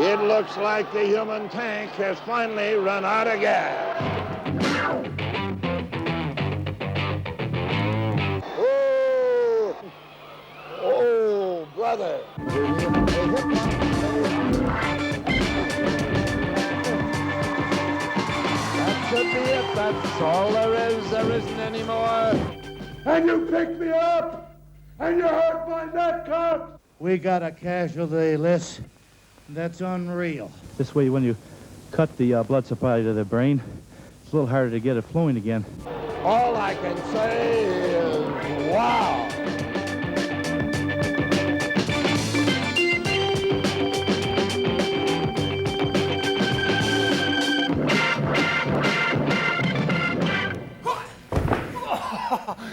It looks like the human tank has finally run out of gas. Oh, oh, brother. That should be it. That's all there is. There isn't any more. And you picked me up, and you hurt my neck, Cox. We got a casualty list. That's unreal. This way, when you cut the blood supply to the brain, it's a little harder to get it flowing again. All I can say is, wow.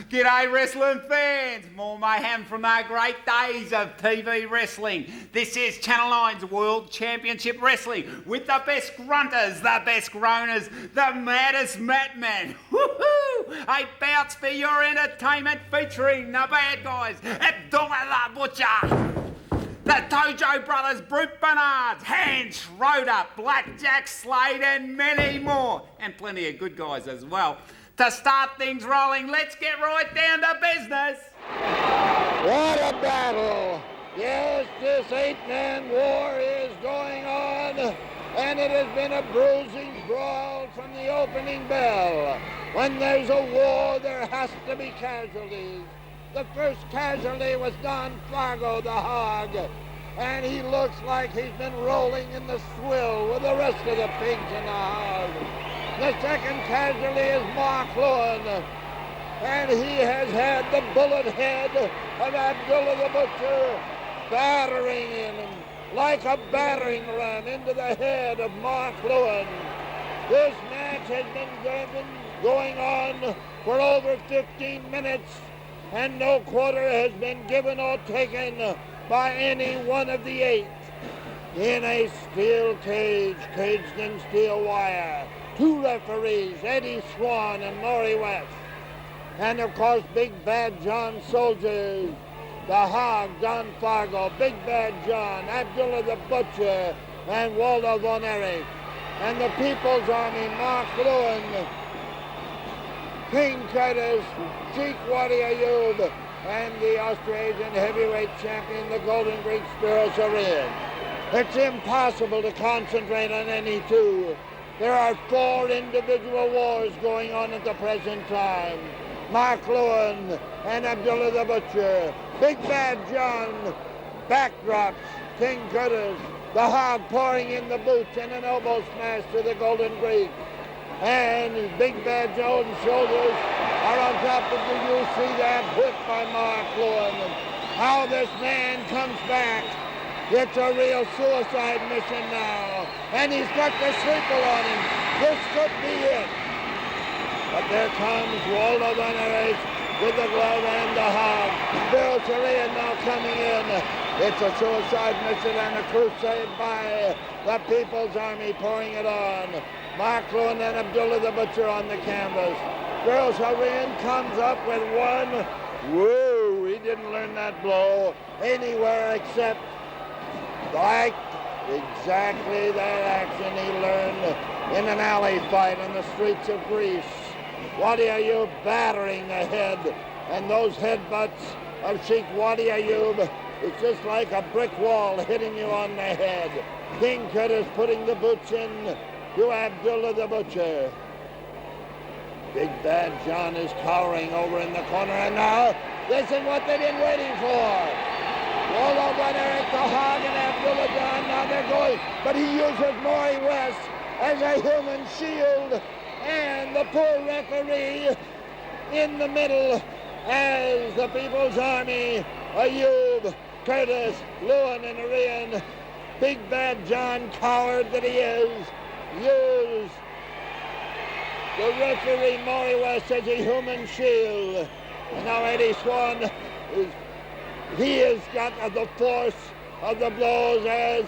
G'day wrestling fans, more mayhem from our great days of TV wrestling. This is Channel 9's World Championship Wrestling with the best grunters, the best groaners, the maddest matmen. Woohoo! A bounce for your entertainment featuring the bad guys, Abdullah the Butcher, the Dojo Brothers, Brute Bernards, Hans Schroeder, Blackjack Slade and many more. And plenty of good guys as well. To start things rolling, let's get right down to business. What a battle. Yes, this 8-man war is going on, and it has been a bruising brawl from the opening bell. When there's a war, there has to be casualties. The first casualty was Don Fargo, the hog, and he looks like he's been rolling in the swill with the rest of the pigs in the hog. The second casualty is Mark Lewin, and he has had the bullet head of Abdullah the Butcher battering in him like a battering ram into the head of Mark Lewin. This match has been going on for over 15 minutes, and no quarter has been given or taken by any one of the 8. In a steel cage, caged in steel wire, 2 referees, Eddie Swan and Maury West. And of course, Big Bad John soldiers, the Hog, Don Fargo, Big Bad John, Abdullah the Butcher, and Waldo Von Erich. And the People's Army, Mark Lewin, King Curtis, Sheikh Wadi Ayub, and the Austrasian heavyweight champion, the Golden Greek Spiros Arion. It's impossible to concentrate on any two. There are 4 individual wars going on at the present time. Mark Lewin and Abdullah the Butcher. Big Bad John, backdrops, King Curtis, the Hog pouring in the boots and an elbow smash to the Golden Greek. And Big Bad John's shoulders are on top of the, you see that whip by Mark Lewin. How this man comes back. It's a real suicide mission now. And he's got the sleeper on him. This could be it. But there comes Waldo Von Erich with the glove and the Hog. Bill Arion now coming in. It's a suicide mission and a crusade by the People's Army pouring it on. Mark Lewin and Abdullah the Butcher on the canvas. Bill Arion comes up with one. Woo! He didn't learn that blow anywhere except like exactly that action he learned in an alley fight in the streets of Greece. Wadi Ayub battering the head, and those headbutts of Sheikh Wadi Ayub, it's just like a brick wall hitting you on the head. King Curtis putting the boots in to Abdullah the Butcher. Big Bad John is cowering over in the corner, and now this is what they've been waiting for. Waldo Von Erich, the Hog, and Abdullah John, now they're going, but he uses Maury West as a human shield, and the poor referee in the middle as the People's Army, Ayub, Curtis, Lewin, and Arion, Big Bad John, coward that he is, used the referee Maury West as a human shield. And now Eddie Swan he has got the force of the blows as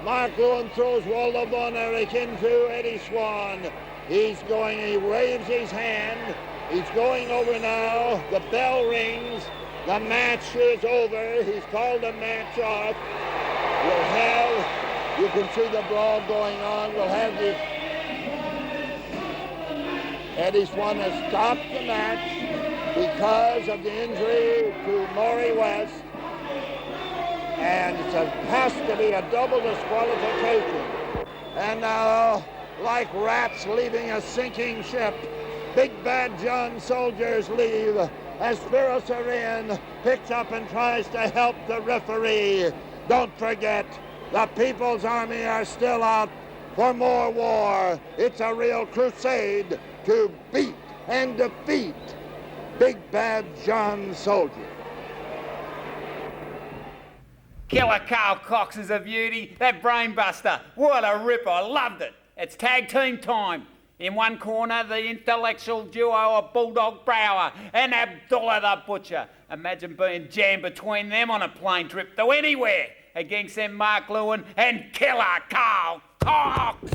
Mark Lewin throws Waldo Von Erich into Eddie Swan. He's going, he waves his hand. He's going over now. The bell rings. The match is over. He's called the match off. We'll have You can see the brawl going on. We'll have the Eddie Swan has stopped the match because of the injury to Maury West. And it has to be a double disqualification. And now, like rats leaving a sinking ship, Big Bad John soldiers leave as Spiros Arion picks up and tries to help the referee. Don't forget, the People's Army are still out for more war. It's a real crusade to beat and defeat Big Bad John soldiers. Killer Carl Cox is a beauty. That brainbuster, what a rip, I loved it. It's tag team time. In one corner, the intellectual duo of Bulldog Brower and Abdullah the Butcher. Imagine being jammed between them on a plane trip to anywhere. Against them, Mark Lewin and Killer Carl Cox.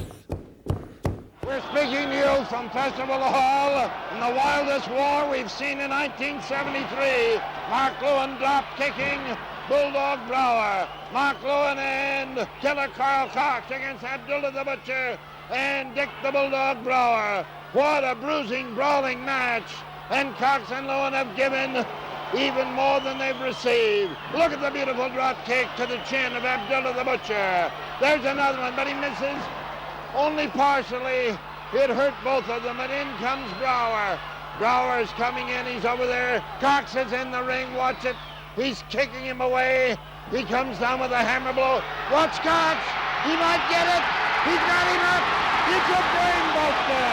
We're speaking to you from Festival Hall in the wildest war we've seen in 1973. Mark Lewin drop kicking Bulldog Brower. Mark Lewin and Killer Carl Cox against Abdullah the Butcher and Dick the Bulldog Brower. What a bruising, brawling match. And Cox and Lewin have given even more than they've received. Look at the beautiful drop kick to the chin of Abdullah the Butcher. There's another one, but he misses only partially. It hurt both of them, and in comes Brower. Brower's coming in, he's over there. Cox is in the ring, watch it. He's kicking him away. He comes down with a hammer blow. Watch Cox, he might get it. He's got him up. It's a brainbuster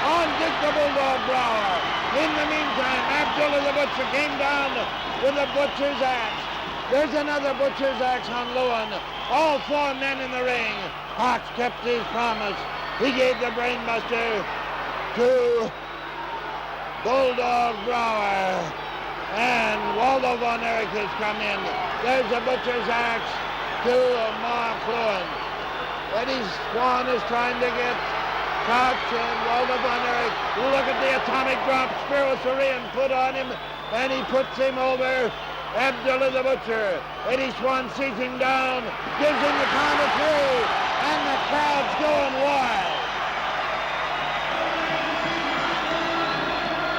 on Dick the Bulldog Brower. In the meantime, Abdullah the Butcher came down with a butcher's axe. There's another butcher's axe on Lewin. All four men in the ring. Cox kept his promise. He gave the brainbuster to Bulldog Brower. And Waldo Von Erich has come in. There's a butcher's axe to Mark Lewin. Eddie Swan is trying to get Cox and Waldo Von Erich. Look at the atomic drop. Spiros Arion put on him, and he puts him over Abdullah the Butcher. Eddie Swan sees him down, gives him the count of three, and the crowd's going wild.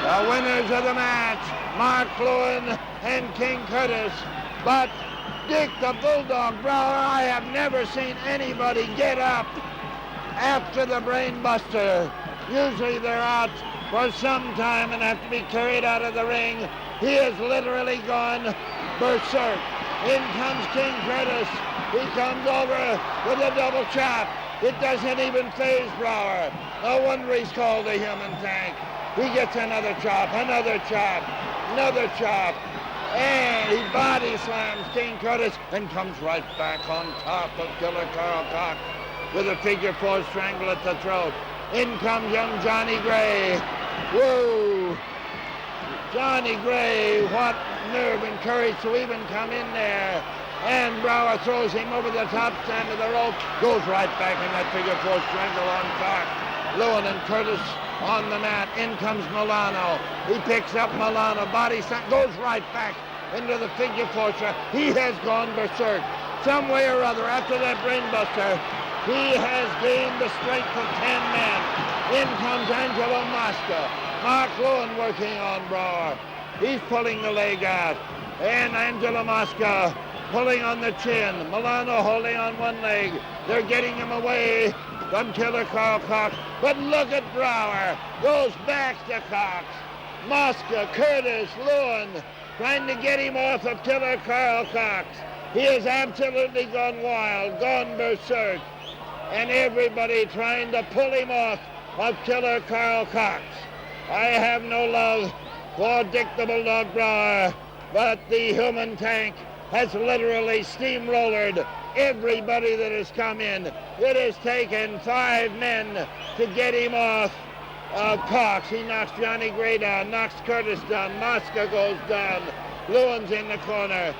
The winners of the match, Mark Lewin and King Curtis. But Dick the Bulldog Brower, I have never seen anybody get up after the brainbuster. Usually they're out for some time and have to be carried out of the ring. He has literally gone berserk. In comes King Curtis. He comes over with a double chop. It doesn't even faze Brower. No wonder he's called a human tank. He gets another chop, another chop, another chop. And he body slams King Curtis and comes right back on top of Killer Carl Cox with a figure four strangle at the throat. In comes young Johnny Gray. Whoa! Johnny Gray, what nerve and courage to even come in there. And Brower throws him over the top stand of the rope, goes right back in that figure four strangle on Cox. Lewin and Curtis on the mat. In comes Milano. He picks up Milano. Body slam, goes right back into the figure four. He has gone berserk. Some way or other, after that brainbuster, he has gained the strength of 10 men. In comes Angelo Mosca. Mark Lewin working on Brower. He's pulling the leg out. And Angelo Mosca pulling on the chin. Milano holding on one leg. They're getting him away from Killer Carl Cox. But look at Brower. Goes back to Cox. Mosca, Curtis, Lewin trying to get him off of Killer Carl Cox. He has absolutely gone wild, gone berserk. And everybody trying to pull him off of Killer Carl Cox. I have no love for Dick the Bulldog Brower, but the human tank has literally steamrollered everybody that has come in. It has taken 5 men to get him off of Cox. He knocks Johnny Gray down, knocks Curtis down, Mosca goes down, Lewin's in the corner.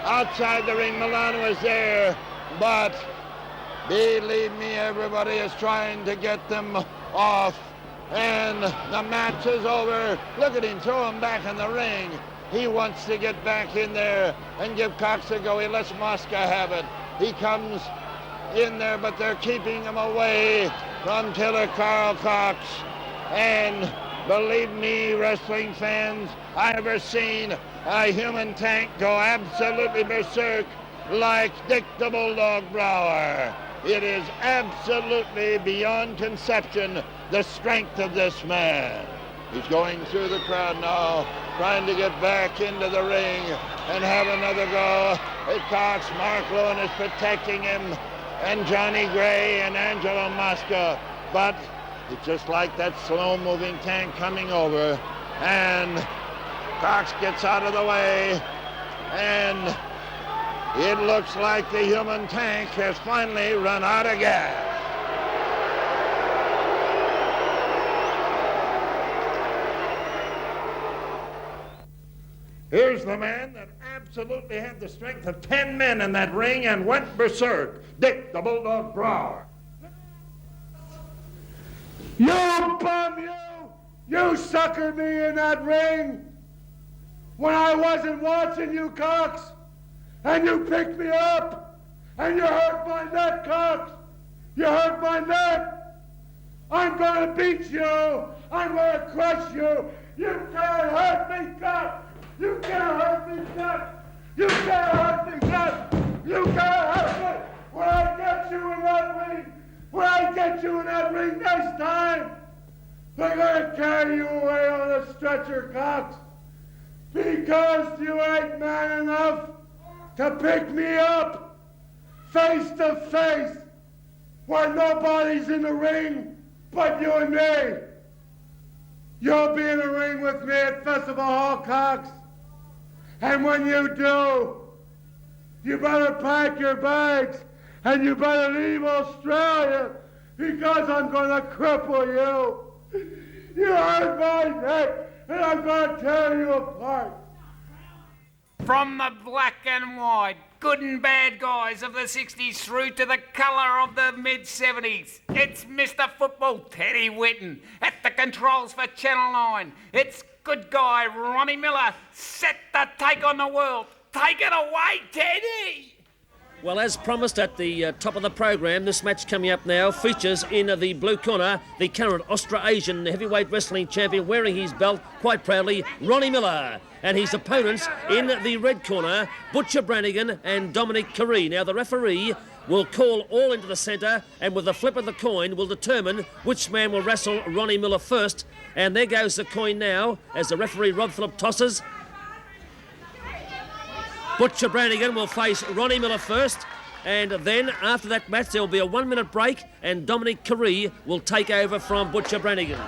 Outside the ring, Milano is there, but believe me, everybody is trying to get them off. And the match is over. Look at him, throw him back in the ring. He wants to get back in there and give Cox a go. He lets Mosca have it. He comes in there, but they're keeping him away from Tiller Carl Cox. And believe me, wrestling fans, I've never seen a human tank go absolutely berserk like Dick the Bulldog Brower. It is absolutely beyond conception, the strength of this man. He's going through the crowd now, trying to get back into the ring and have another go at Cox. Mark Lewin is protecting him, and Johnny Gray and Angelo Mosca. But it's just like that slow-moving tank coming over, and Cox gets out of the way, and it looks like the human tank has finally run out of gas. Here's the man that absolutely had the strength of 10 men in that ring and went berserk, Dick the Bulldog Brower. You bum, you! You suckered me in that ring when I wasn't watching you, Cox. And you picked me up, and you hurt my neck, Cox. You hurt my neck. I'm going to beat you. I'm going to crush you. You can't hurt me, Cox. You can't hurt me, Cox. You can't hurt me, Cox. You can't hurt me. When I get you in that ring, when I get you in that ring next time, they're going to carry you away on a stretcher, Cox. Because you ain't man enough to pick me up face to face where nobody's in the ring but you and me. You'll be in the ring with me at Festival Hall, Cox. And when you do, you better pack your bags and you better leave Australia because I'm going to cripple you. You hurt my neck and I'm going to tear you apart. From the black and white, good and bad guys of the 60s through to the colour of the mid-70s, it's Mr. Football Teddy Whitten at the controls for Channel 9. It's good guy Ronnie Miller set to take on the world. Take it away, Teddy! Well, as promised at the top of the programme, this match coming up now features in the blue corner the current Austrasian heavyweight wrestling champion wearing his belt quite proudly, Ronnie Miller. And his opponents in the red corner, Butcher Brannigan and Dominic Carey. Now, the referee will call all into the centre and with the flip of the coin will determine which man will wrestle Ronnie Miller first. And there goes the coin now as the referee Rob Phillip tosses. Butcher Brannigan will face Ronnie Miller first, and then after that match there will be a 1 minute break and Dominic Carey will take over from Butcher Brannigan.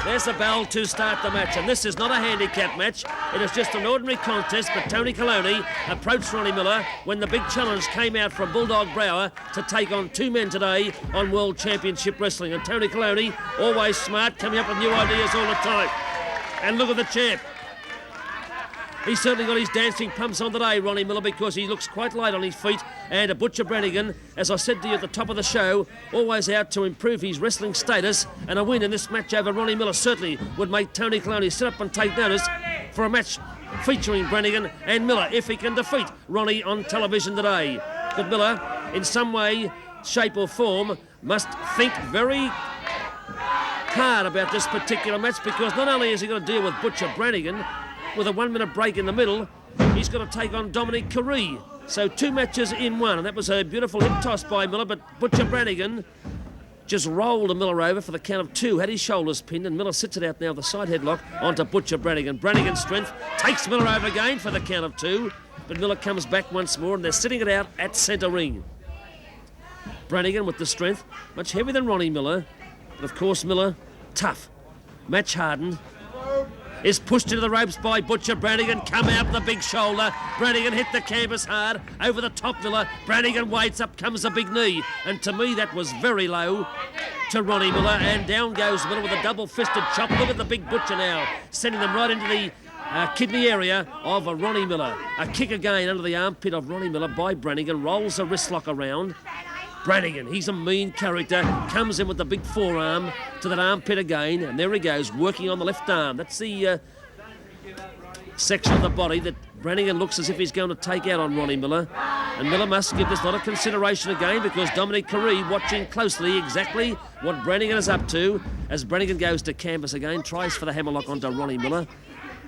There's the bell to start the match, and this is not a handicap match. It is just an ordinary contest, but Tony Coloni approached Ronnie Miller when the big challenge came out from Bulldog Brower to take on two men today on World Championship Wrestling. And Tony Coloni, always smart, coming up with new ideas all the time. And look at the champ. He's certainly got his dancing pumps on today, Ronnie Miller, because he looks quite light on his feet. And a Butcher Brannigan, as I said to you at the top of the show, always out to improve his wrestling status. And a win in this match over Ronnie Miller certainly would make Tony Coloni sit up and take notice for a match featuring Brannigan and Miller if he can defeat Ronnie on television today. But Miller, in some way, shape or form, must think very hard about this particular match, because not only is he going to deal with Butcher Brannigan, with a 1 minute break in the middle, he's got to take on Dominic Carey. So two matches in one, and that was a beautiful hip toss by Miller, but Butcher Brannigan just rolled Miller over for the count of two, had his shoulders pinned, and Miller sits it out now, the side headlock onto Butcher Brannigan. Brannigan's strength takes Miller over again for the count of two, but Miller comes back once more, and they're sitting it out at centre ring. Brannigan with the strength, much heavier than Ronnie Miller, but of course Miller, tough, match hardened, is pushed into the ropes by Butcher Brannigan, come out with a big shoulder. Brannigan hit the canvas hard, over the top Miller. Brannigan waits, up comes a big knee. And to me, that was very low to Ronnie Miller. And down goes Miller with a double-fisted chop. Look at the big Butcher now, sending them right into the kidney area of Ronnie Miller. A kick again under the armpit of Ronnie Miller by Brannigan, rolls the wrist lock around. Brannigan, he's a mean character, comes in with the big forearm to that armpit again, and there he goes, working on the left arm. That's the section of the body that Brannigan looks as if he's going to take out on Ronnie Miller. And Miller must give this a lot of consideration again, because Dominic Carey watching closely exactly what Brannigan is up to as Brannigan goes to canvas again, tries for the hammerlock onto Ronnie Miller.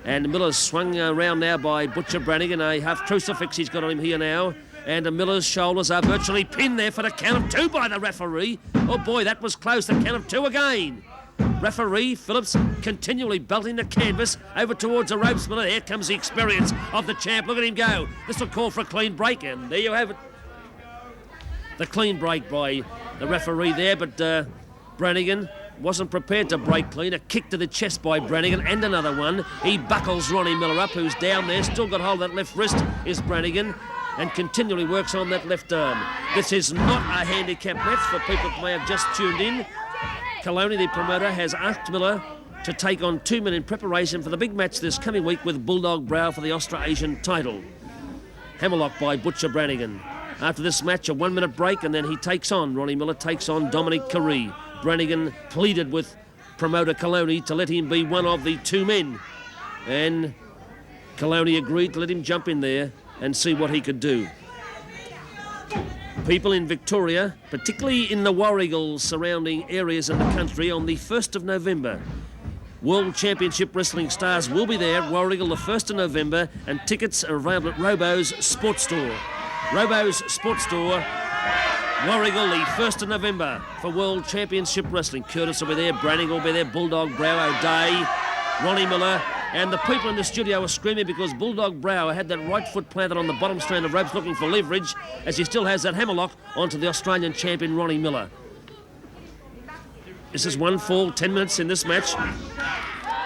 And Miller's swung around now by Butcher Brannigan, a half crucifix he's got on him here now. And Miller's shoulders are virtually pinned there for the count of 2 by the referee. Oh boy, that was close, the count of 2 again. Referee Phillips continually belting the canvas over towards the ropes. Miller, here comes the experience of the champ. Look at him go. This will call for a clean break, and there you have it. The clean break by the referee there, but Brannigan wasn't prepared to break clean. A kick to the chest by Brannigan, and another one. He buckles Ronnie Miller up, who's down there. Still got hold of that left wrist is Brannigan, and continually works on that left arm. This is not a handicap match for people that may have just tuned in. Coloni, the promoter, has asked Miller to take on 2 men in preparation for the big match this coming week with Bulldog Brow for the Austrasian title. Hammerlock by Butcher Brannigan. After this match, a 1-minute break, and then Ronnie Miller takes on Dominic Carey. Brannigan pleaded with promoter Coloni to let him be one of the 2 men. And Coloni agreed to let him jump in there and see what he could do. People in Victoria, particularly in the Warragul surrounding areas in the country, on the 1st of November. World Championship Wrestling Stars will be there at Warragul the 1st of November, and tickets are available at Robo's Sports Store. Robo's Sports Store, Warragul the 1st of November for World Championship Wrestling. Curtis will be there, Brannigan will be there, Bulldog Brow, O'Day, Ronnie Miller. And the people in the studio are screaming because Bulldog Brower had that right foot planted on the bottom strand of ropes looking for leverage, as he still has that hammerlock onto the Australian champion Ronnie Miller. This is 1 fall, 10 minutes in this match.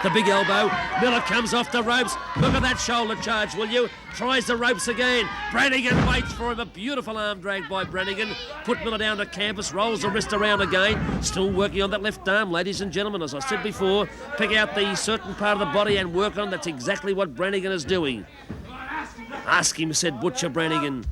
The big elbow. Miller comes off the ropes. Look at that shoulder charge, will you? Tries the ropes again. Brannigan waits for him. A beautiful arm drag by Brannigan. Put Miller down to canvas. Rolls the wrist around again. Still working on that left arm, ladies and gentlemen. As I said before, pick out the certain part of the body and work on. That's exactly what Brannigan is doing. Ask him, said Butcher Brannigan.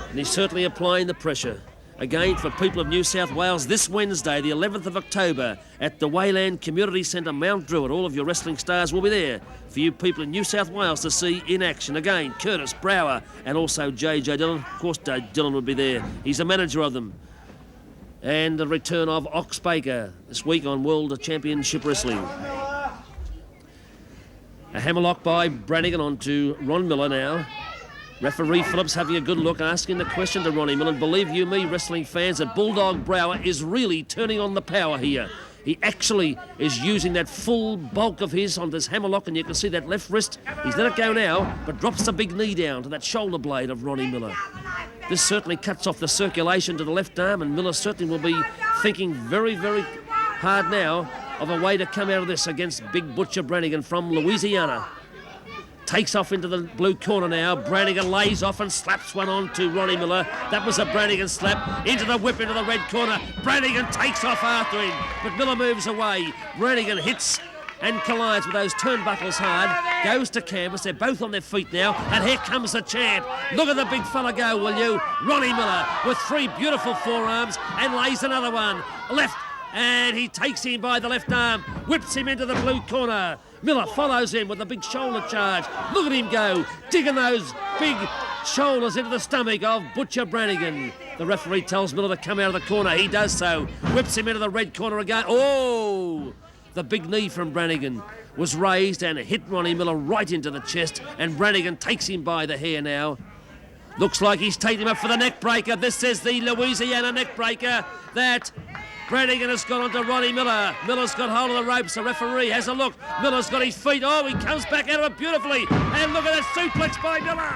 And he's certainly applying the pressure. Again, for people of New South Wales, this Wednesday, the 11th of October, at the Wayland Community Centre, Mount Druitt. All of your wrestling stars will be there for you people in New South Wales to see in action. Again, Curtis, Brower, and also J.J. Dillon. Of course, Dillon would be there. He's the manager of them. And the return of Ox Baker this week on World Championship Wrestling. A hammerlock by Brannigan onto Ron Miller now. Referee Phillips having a good look, asking the question to Ronnie Miller. And believe you me, wrestling fans, that Bulldog Brower is really turning on the power here. He actually is using that full bulk of his on this hammerlock, and you can see that left wrist. He's let it go now, but drops the big knee down to that shoulder blade of Ronnie Miller. This certainly cuts off the circulation to the left arm, and Miller certainly will be thinking very, very hard now of a way to come out of this against Big Butcher Brannigan from Louisiana. Takes off into the blue corner now. Brannigan lays off and slaps one on to Ronnie Miller. That was a Brannigan slap. Into the whip into the red corner. Brannigan takes off after him, but Miller moves away. Brannigan hits and collides with those turnbuckles hard. Goes to canvas. They're both on their feet now, and here comes the champ. Look at the big fella go, will you? Ronnie Miller with 3 beautiful forearms and lays another one. Left, and he takes him by the left arm. Whips him into the blue corner. Miller follows him with a big shoulder charge. Look at him go, digging those big shoulders into the stomach of Butcher Brannigan. The referee tells Miller to come out of the corner. He does so. Whips him into the red corner again. Oh! The big knee from Brannigan was raised and hit Ronnie Miller right into the chest, and Brannigan takes him by the hair now. Looks like he's taking him up for the neck breaker. This is the Louisiana neck breaker that Brannigan has got onto Ronnie Miller. Miller's got hold of the ropes. The referee has a look. Miller's got his feet. Oh, he comes back out of it beautifully. And look at that suplex by Miller.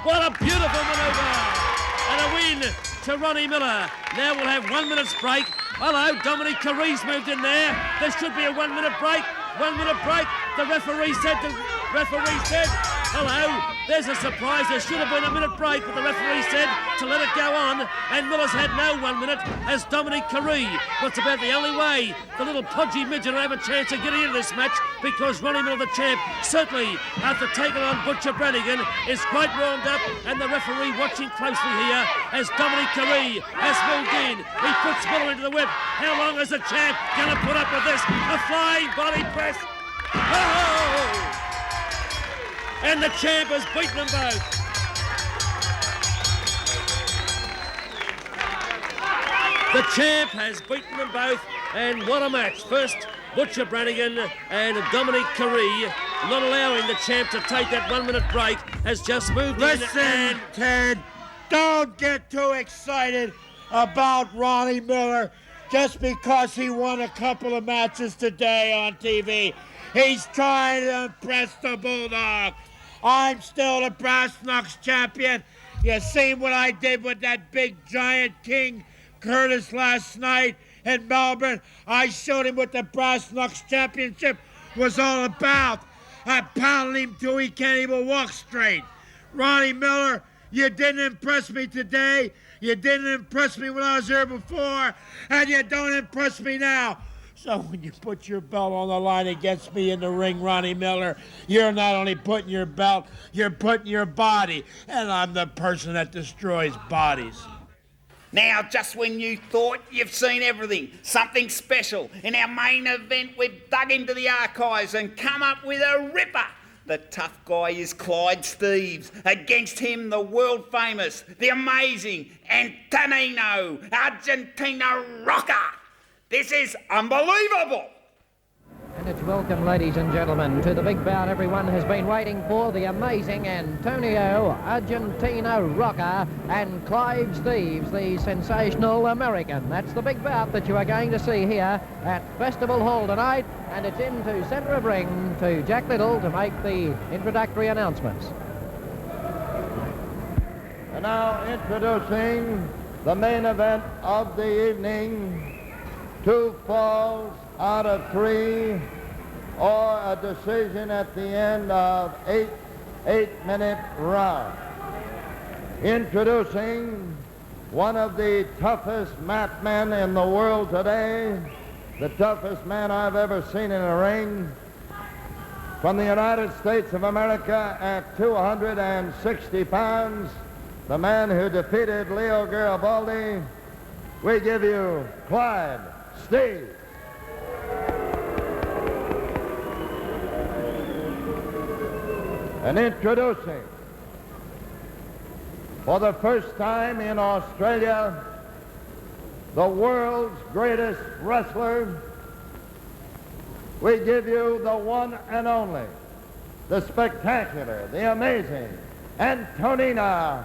What a beautiful manoeuvre. And a win to Ronnie Miller. Now we'll have 1 minute's break. Hello, Dominic Carey's moved in there. There should be a 1 minute break. 1 minute break. The referee said, hello, there's a surprise. There should have been a minute break, but the referee said to let it go on, and Miller's had no 1 minute as Dominic Carey. But it's about the only way the little podgy midget will have a chance of getting into this match, because Ronnie Miller, the champ, certainly after taking on Butcher Brannigan, is quite warmed up, and the referee watching closely here as Dominic Carey has moved in. He puts Miller into the whip. How long is the champ going to put up with this? A flying body press. Oh! and the champ has beaten them both. The champ has beaten them both, and what a match. First, Butcher Brannigan and Dominic Carey, not allowing the champ to take that 1 minute break, has just moved in. Listen, Ted, don't get too excited about Ronnie Miller just because he won a couple of matches today on TV. He's trying to impress the Bulldog. I'm still the brass knucks champion. You seen what I did with that big giant King Curtis last night in Melbourne? I showed him what the brass knucks championship was all about. I pounded him till he can't even walk straight. Ronnie Miller, you didn't impress me today. You didn't impress me when I was here before, and you don't impress me now. So when you put your belt on the line against me in the ring, Ronnie Miller, you're not only putting your belt, you're putting your body, and I'm the person that destroys bodies. Now, just when you thought you've seen everything, something special, in our main event, we've dug into the archives and come up with a ripper. The tough guy is Clyde Steeves. Against him, the world-famous, the amazing Antonino Argentina Rocker. This is unbelievable. And it's welcome, ladies and gentlemen, to the big bout everyone has been waiting for, the amazing Antonio Argentina Rocker and Clyde Steeves, the sensational American. That's the big bout that you are going to see here at Festival Hall tonight, and it's into centre of ring to Jack Little to make the introductory announcements. And now introducing the main event of the evening, 2 falls out of 3, or a decision at the end of 8-minute round. Introducing one of the toughest mat men in the world today, the toughest man I've ever seen in a ring, from the United States of America at 260 pounds, the man who defeated Leo Garibaldi. We give you Clyde Steeves. And introducing, for the first time in Australia, the world's greatest wrestler, we give you the one and only, the spectacular, the amazing Antonino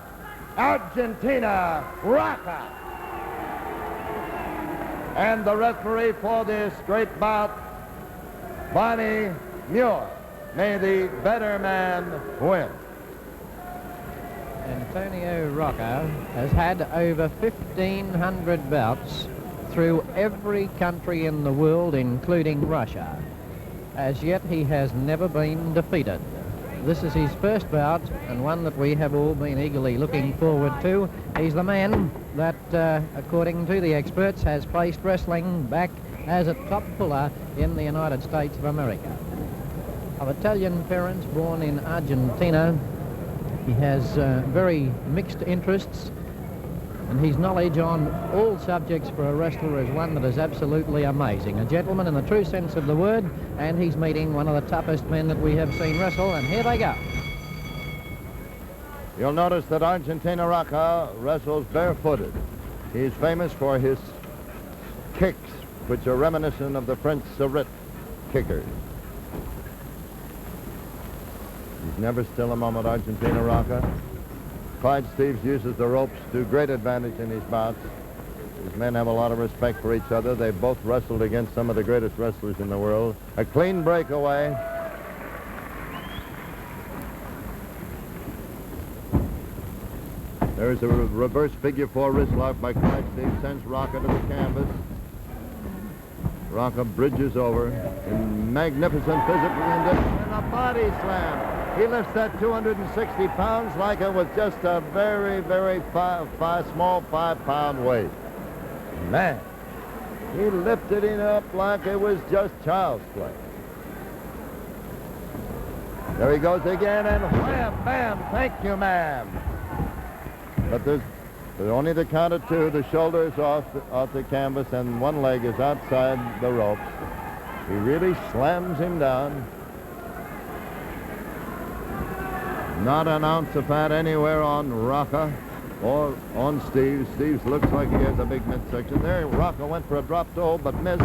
Argentina Rocker. And the referee for this great bout, Bonnie Muir. May the better man win. Antonio Rocker has had over 1,500 bouts through every country in the world, including Russia. As yet, he has never been defeated. This is his first bout, and one that we have all been eagerly looking forward to. He's the man that, according to the experts, has placed wrestling back as a top puller in the United States of America. Of Italian parents, born in Argentina, he has very mixed interests, and his knowledge on all subjects for a wrestler is one that is absolutely amazing. A gentleman in the true sense of the word, and he's meeting one of the toughest men that we have seen wrestle, and here they go. You'll notice that Argentina Rocker wrestles barefooted. He's famous for his kicks, which are reminiscent of the French Surrette kickers. He's never still a moment, Argentina Rocker. Clyde Steeves uses the ropes to great advantage in his bouts. These men have a lot of respect for each other. They've both wrestled against some of the greatest wrestlers in the world. A clean breakaway. There's a reverse figure 4 wrist lock by Clyde Steeves, sends Rocker to the canvas. Rocker bridges over in magnificent physical condition and a body slam. He lifts that 260 pounds like it was just a very, very small 5-pound weight. Man, he lifted it up like it was just child's play. There he goes again, and wham, bam, thank you, ma'am. But there's only the count of 2. The shoulder's off the canvas, and one leg is outside the ropes. He really slams him down. Not an ounce of fat anywhere on Rocca or on Steve. Steve looks like he has a big midsection there. Rocca went for a drop toe, but missed.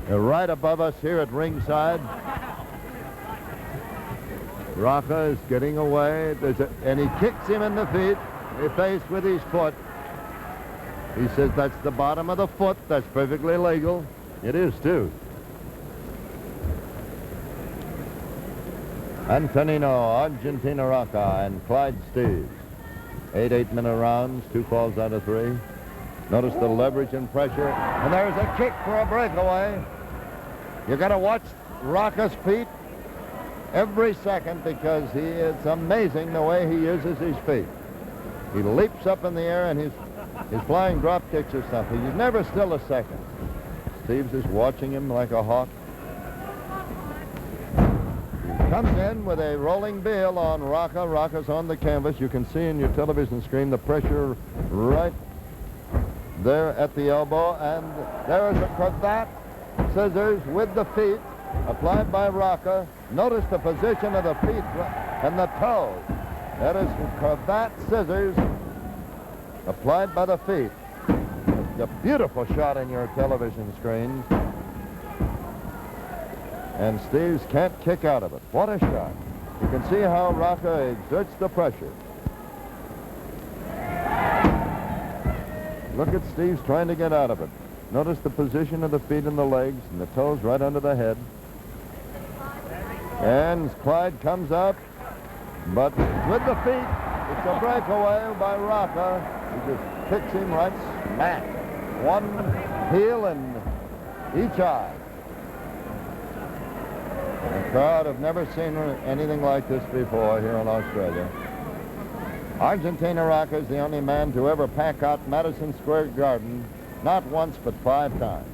They're right above us here at ringside. Rocca is getting away, and he kicks him in the face with his foot. He says that's the bottom of the foot. That's perfectly legal. It is, too. Antonino, Argentina Rocca, and Clyde Steves. 8 8-minute rounds, 2 falls out of 3. Notice the leverage and pressure. And there's a kick for a breakaway. You got to watch Rocca's feet every second because it's amazing the way he uses his feet. He leaps up in the air and he's flying drop kicks or something. He's never still a second. Steves is watching him like a hawk. He comes in with a rolling bill on Rocca. Rocca's on the canvas. You can see in your television screen the pressure right there at the elbow. And there is a cravat scissors with the feet applied by Rocca. Notice the position of the feet and the toes. That is cravat scissors applied by the feet. It's a beautiful shot in your television screen. And Steves can't kick out of it. What a shot. You can see how Rocca exerts the pressure. Look at Steves trying to get out of it. Notice the position of the feet and the legs and the toes right under the head. And Clyde comes up, but with the feet, it's a breakaway by Rocca. He just kicks him right smack. One heel in each eye. The crowd have never seen anything like this before here in Australia. Argentina Rocca is the only man to ever pack out Madison Square Garden, not once but 5 times.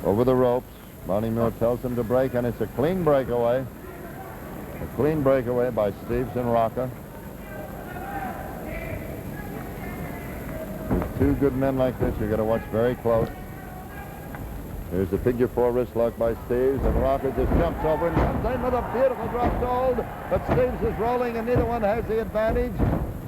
Over the ropes, Barney Muir tells him to break, and it's a clean breakaway. A clean breakaway by Steves and Rocca. With 2 good men like this, you got to watch very close. There's the figure 4 wrist lock by Steves, and Rocca just jumps over and comes in with a beautiful drop to hold, but Steves is rolling and neither one has the advantage.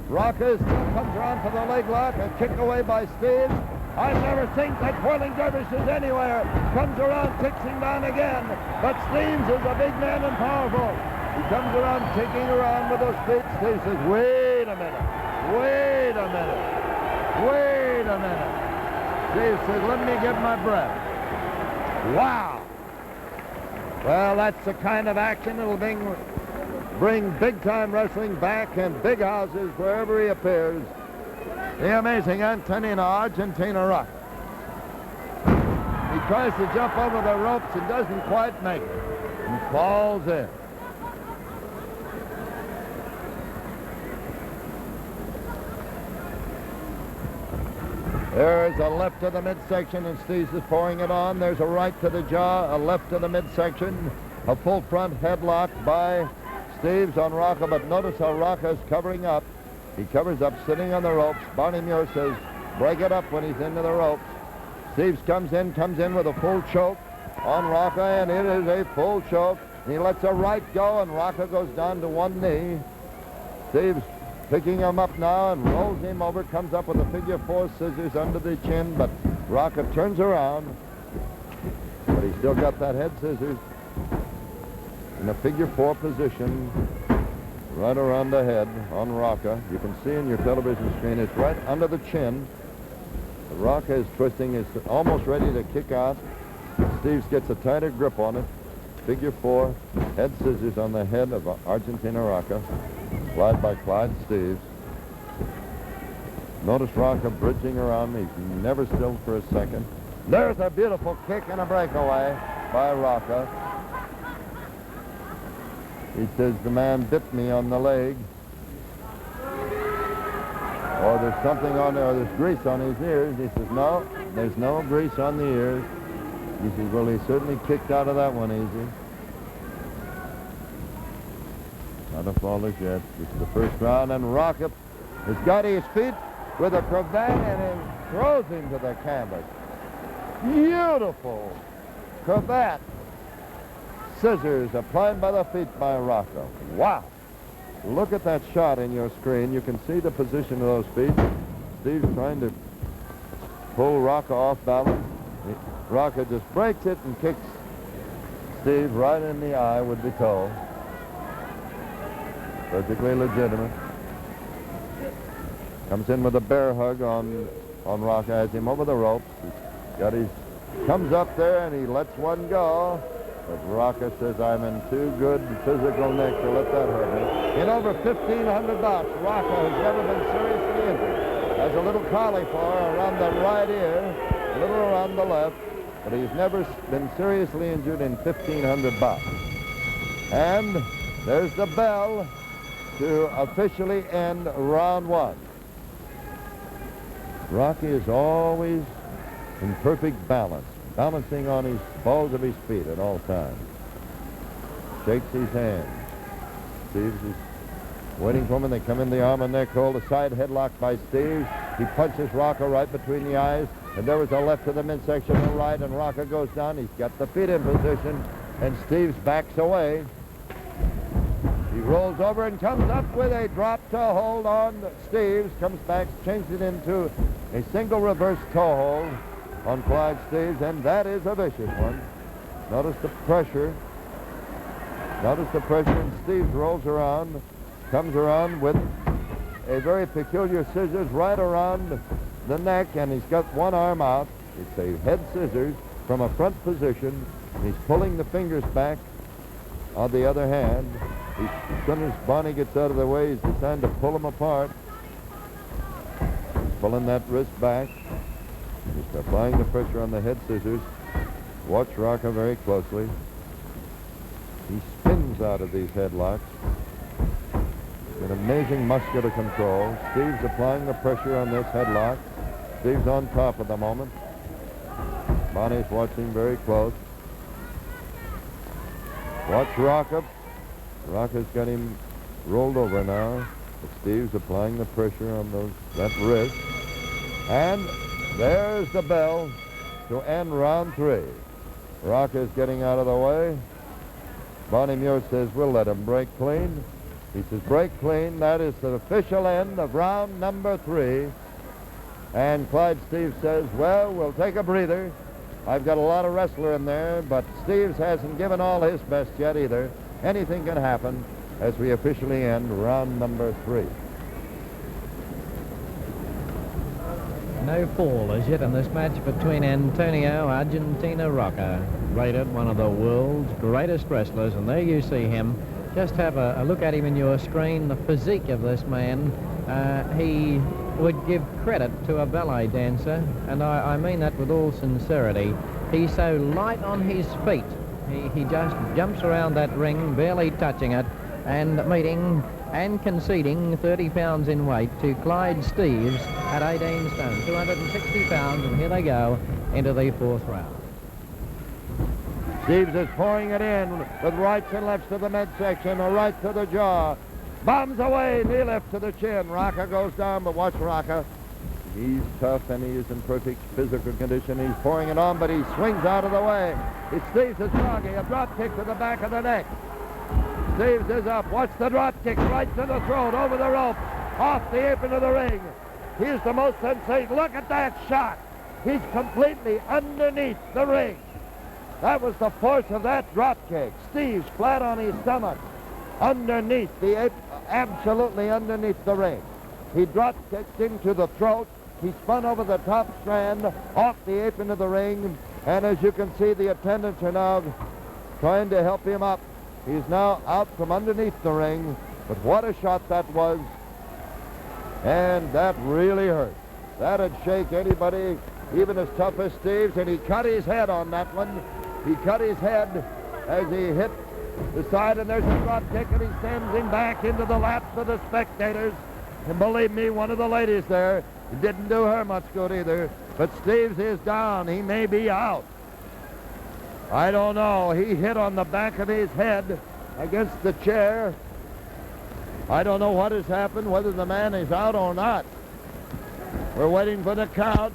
Rocca still comes around for the leg lock, a kick away by Steves. I've never seen such whirling dervishes anywhere. Comes around, kicks him down again, but Steves is a big man and powerful. He comes around, kicking around with those feet. Steves says, wait a minute, wait a minute, wait a minute. Steves says, let me get my breath. Wow! Well, that's the kind of action that'll bring big-time wrestling back in big houses wherever he appears. The amazing Antonino, Argentina Rocca. He tries to jump over the ropes and doesn't quite make it. And falls in. There's a left to the midsection, and Steves is pouring it on. There's a right to the jaw, a left to the midsection, a full front headlock by Steves on Rocca, but notice how Rocca is covering up. He covers up, sitting on the ropes. Barney Muir says, break it up when he's into the ropes. Steves comes in with a full choke on Rocca, and it is a full choke. He lets a right go, and Rocca goes down to one knee. Steves picking him up now and rolls him over, comes up with a figure 4 scissors under the chin, but Rocca turns around. But he's still got that head scissors in a figure 4 position right around the head on Rocca. You can see in your television screen it's right under the chin. Rocca is twisting, is almost ready to kick out. Steves gets a tighter grip on it. Figure 4, head scissors on the head of Argentina Rocca. Applied by Clyde Steves. Notice Rocca bridging around. He's never still for a second. There's a beautiful kick and a breakaway by Rocca. He says the man bit me on the leg. Or there's something on there, or there's grease on his ears. He says, no, there's no grease on the ears. He says, well, he certainly kicked out of that one easy. Not a fall as yet. This is the first round, and Rocca has got his feet with a cravat and it throws him to the canvas. Beautiful cravat scissors applied by the feet by Rocco. Wow. Look at that shot in your screen. You can see the position of those feet. Steve's trying to pull Rocco off balance. Rocco just breaks it and kicks Steve right in the eye with the toe. Perfectly legitimate. Comes in with a bear hug on Rocco, has him over the ropes. Comes up there and he lets one go. But Rocco says, I'm in too good physical nick to let that hurt me. In over 1,500 bouts, Rocco has never been seriously injured. Has a little cauliflower around the right ear, a little around the left, but he's never been seriously injured in 1,500 bouts. And there's the bell to officially end round one. Rocky is always in perfect balance, balancing on his balls of his feet at all times. Shakes his hand. Steve's is waiting for him, and they come in the arm and neck hold. A side headlock by Steve. He punches Rocco right between the eyes, and there was a left to the midsection and right, and Rocco goes down. He's got the feet in position, and Steve's backs away. He rolls over and comes up with a drop toe hold on Steve's, comes back, changes it into a single reverse toe hold on Clyde Steve's, and that is a vicious one. Notice the pressure. Notice the pressure, and Steve's rolls around, comes around with a very peculiar scissors right around the neck, and he's got one arm out. It's a head scissors from a front position. He's pulling the fingers back on the other hand. As soon as Bonnie gets out of the way, he's deciding to pull them apart. Pulling that wrist back. He's applying the pressure on the head scissors. Watch Rocco very closely. He spins out of these headlocks. With amazing muscular control. Steve's applying the pressure on this headlock. Steve's on top at the moment. Bonnie's watching very close. Watch Rocco. Rocco's got him rolled over now. But Steve's applying the pressure on that wrist. And there's the bell to end round three. Rocco's getting out of the way. Bonnie Muir says, we'll let him break clean. He says, break clean. That is the official end of round number 3. And Clyde Steve says, well, we'll take a breather. I've got a lot of wrestler in there, but Steves hasn't given all his best yet either. Anything can happen as we officially end round number 3. No fall as yet in this match between Antonio Argentina Rocca, rated one of the world's greatest wrestlers, and there you see him. Just have a look at him in your screen, the physique of this man. He would give credit to a ballet dancer, and I mean that with all sincerity. He's so light on his feet. He just jumps around that ring, barely touching it, and meeting and conceding 30 pounds in weight to Clyde Steves at 18 stone, 260 pounds, and here they go into the 4th round. Steves is pouring it in with rights and lefts to the midsection, a right to the jaw. Bombs away, knee lift to the chin. Rocca goes down, but watch Rocca. He's tough, and he is in perfect physical condition. He's pouring it on, but he swings out of the way. It's Steves is froggy, a drop kick to the back of the neck. Steves is up. Watch the drop kick right to the throat, over the rope, off the apron of the ring. He's the most sensational. Look at that shot. He's completely underneath the ring. That was the force of that drop kick. Steves flat on his stomach, underneath the apron, absolutely underneath the ring. He drop kicked into the throat. He spun over the top strand, off the apron of the ring, and as you can see, the attendants are now trying to help him up. He's now out from underneath the ring, but what a shot that was, and that really hurt. That'd shake anybody, even as tough as Steves, and he cut his head on that one. He cut his head as he hit the side, and there's a drop kick, and he sends him back into the laps of the spectators. And believe me, one of the ladies there, it didn't do her much good either. But Steves is down. He may be out. I don't know. He hit on the back of his head against the chair. I don't know what has happened, whether the man is out or not. We're waiting for the count.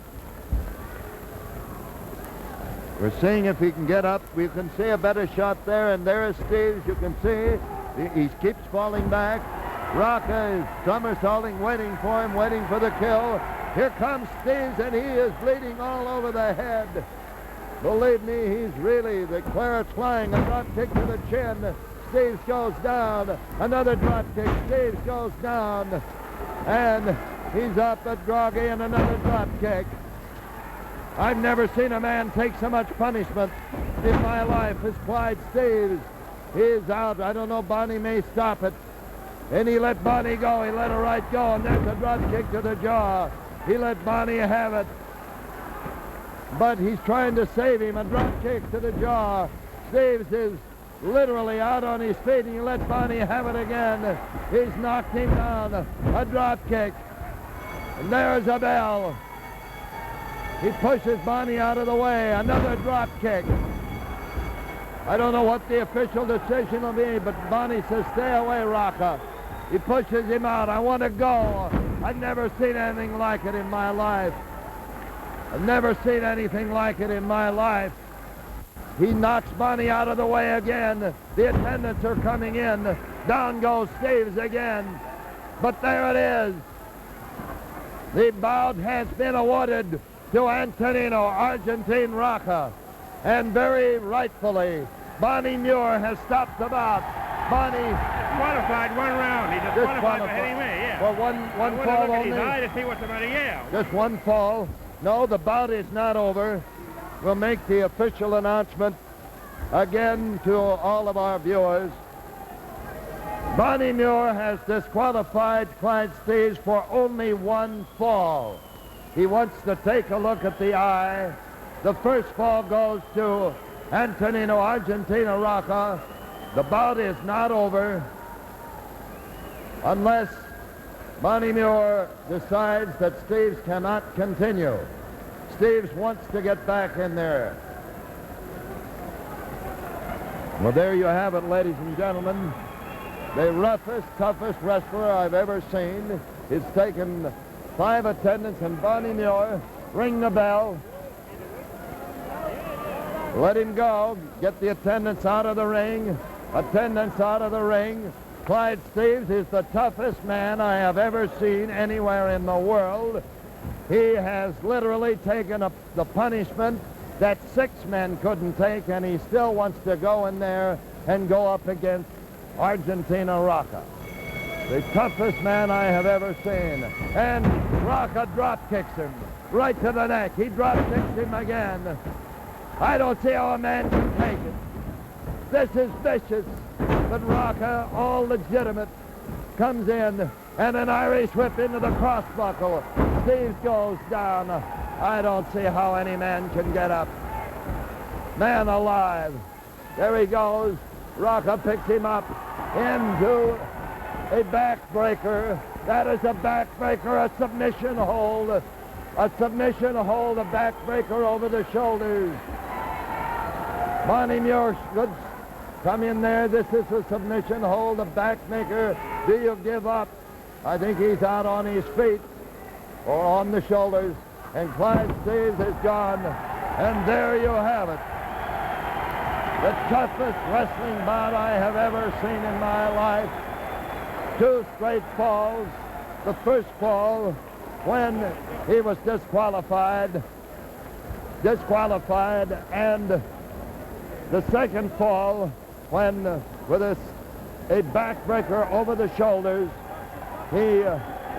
We're seeing if he can get up. We can see a better shot there, and there is Steves. You can see he keeps falling back. Rocca is somersaulting, waiting for him, waiting for the kill. Here comes Steves, and he is bleeding all over the head. Believe me, he's really, the claret's flying. A drop kick to the chin. Steves goes down. Another drop kick. Steves goes down. And he's up at groggy, and another drop kick. I've never seen a man take so much punishment in my life as Clyde Steves. He's out. I don't know, Bonnie may stop it. And he let Bonnie go. He let her right go, and there's a drop kick to the jaw. He let Bonnie have it. But he's trying to save him. A drop kick to the jaw. Steves is literally out on his feet, and he let Bonnie have it again. He's knocked him down. A drop kick. And there's a bell. He pushes Bonnie out of the way. Another drop kick. I don't know what the official decision will be, but Bonnie says, stay away, Rocca. He pushes him out. I want to go. I've never seen anything like it in my life. I've never seen anything like it in my life. He knocks Bonnie out of the way again. The attendants are coming in. Down goes Steves again. But there it is. The bout has been awarded to Antonino Argentine Rocca. And very rightfully, Bonnie Muir has stopped the bout. Bonnie Qualified one round. He disqualified for hitting me, yeah. Well, one fall look at only. his eye to see what's the matter, yeah. Just one fall. No, the bout is not over. We'll make the official announcement again to all of our viewers. Bonnie Muir has disqualified Clyde Steves for only one fall. He wants to take a look at the eye. The first fall goes to Antonino Argentina Rocca. The bout is not over unless Bonnie Muir decides that Steves cannot continue. Steves wants to get back in there. Well, there you have it, ladies and gentlemen. The roughest, toughest wrestler I've ever seen. It's taken 5 attendants, and Bonnie Muir, ring the bell. Let him go. Get the attendants out of the ring. Attendants out of the ring. Clyde Steves is the toughest man I have ever seen anywhere in the world. He has literally taken the punishment that 6 men couldn't take, and he still wants to go in there and go up against Argentina Rocca. The toughest man I have ever seen. And Rocca drop kicks him right to the neck. He drop kicks him again. I don't see how a man can take it. This is vicious. But Rocca, all legitimate, comes in, and an Irish whip into the crossbuckle. Steves goes down. I don't see how any man can get up. Man alive. There he goes. Rocca picks him up into a backbreaker. That is a backbreaker, a submission hold. A submission hold, a backbreaker over the shoulders. Bonnie Muir should come in there. This is a submission hold, a backmaker. Do you give up? I think he's out on his feet or on the shoulders. And Clyde Steves is gone. And there you have it. The toughest wrestling bout I have ever seen in my life. 2 straight falls. The first fall when he was disqualified, and the second fall when, with a backbreaker over the shoulders, he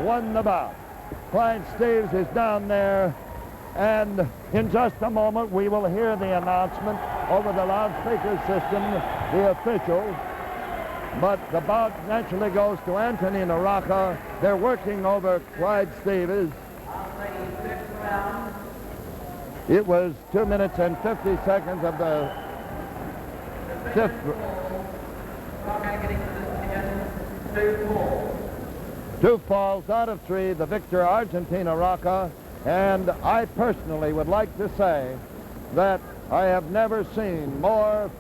won the bout. Clyde Steves is down there, and in just a moment we will hear the announcement over the loudspeaker system, the officials. But the bout naturally goes to Antonino Rocca. They're working over Clyde Steves. It was 2 minutes and 50 seconds of the 5th. 2 falls out of 3, the victor Argentina Rocca. And I personally would like to say that I have never seen more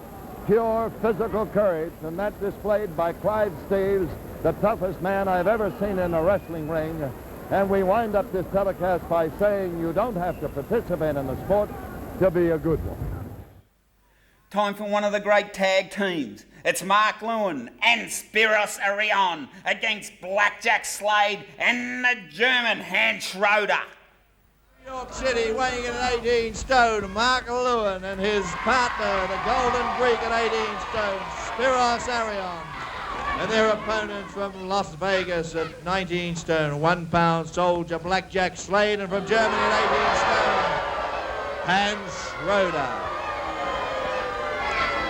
pure physical courage than that displayed by Clyde Steves, the toughest man I've ever seen in a wrestling ring. And we wind up this telecast by saying you don't have to participate in the sport to be a good one. Time for one of the great tag teams. It's Mark Lewin and Spiros Arion against Blackjack Slade and the German Hans Schroeder. New York City weighing in at 18 stone, Mark Lewin and his partner, the Golden Greek at 18 stone, Spiros Arion. And their opponents from Las Vegas at 19 stone, 1 pound soldier Blackjack Slade, and from Germany at 18 stone, Hans Schroeder.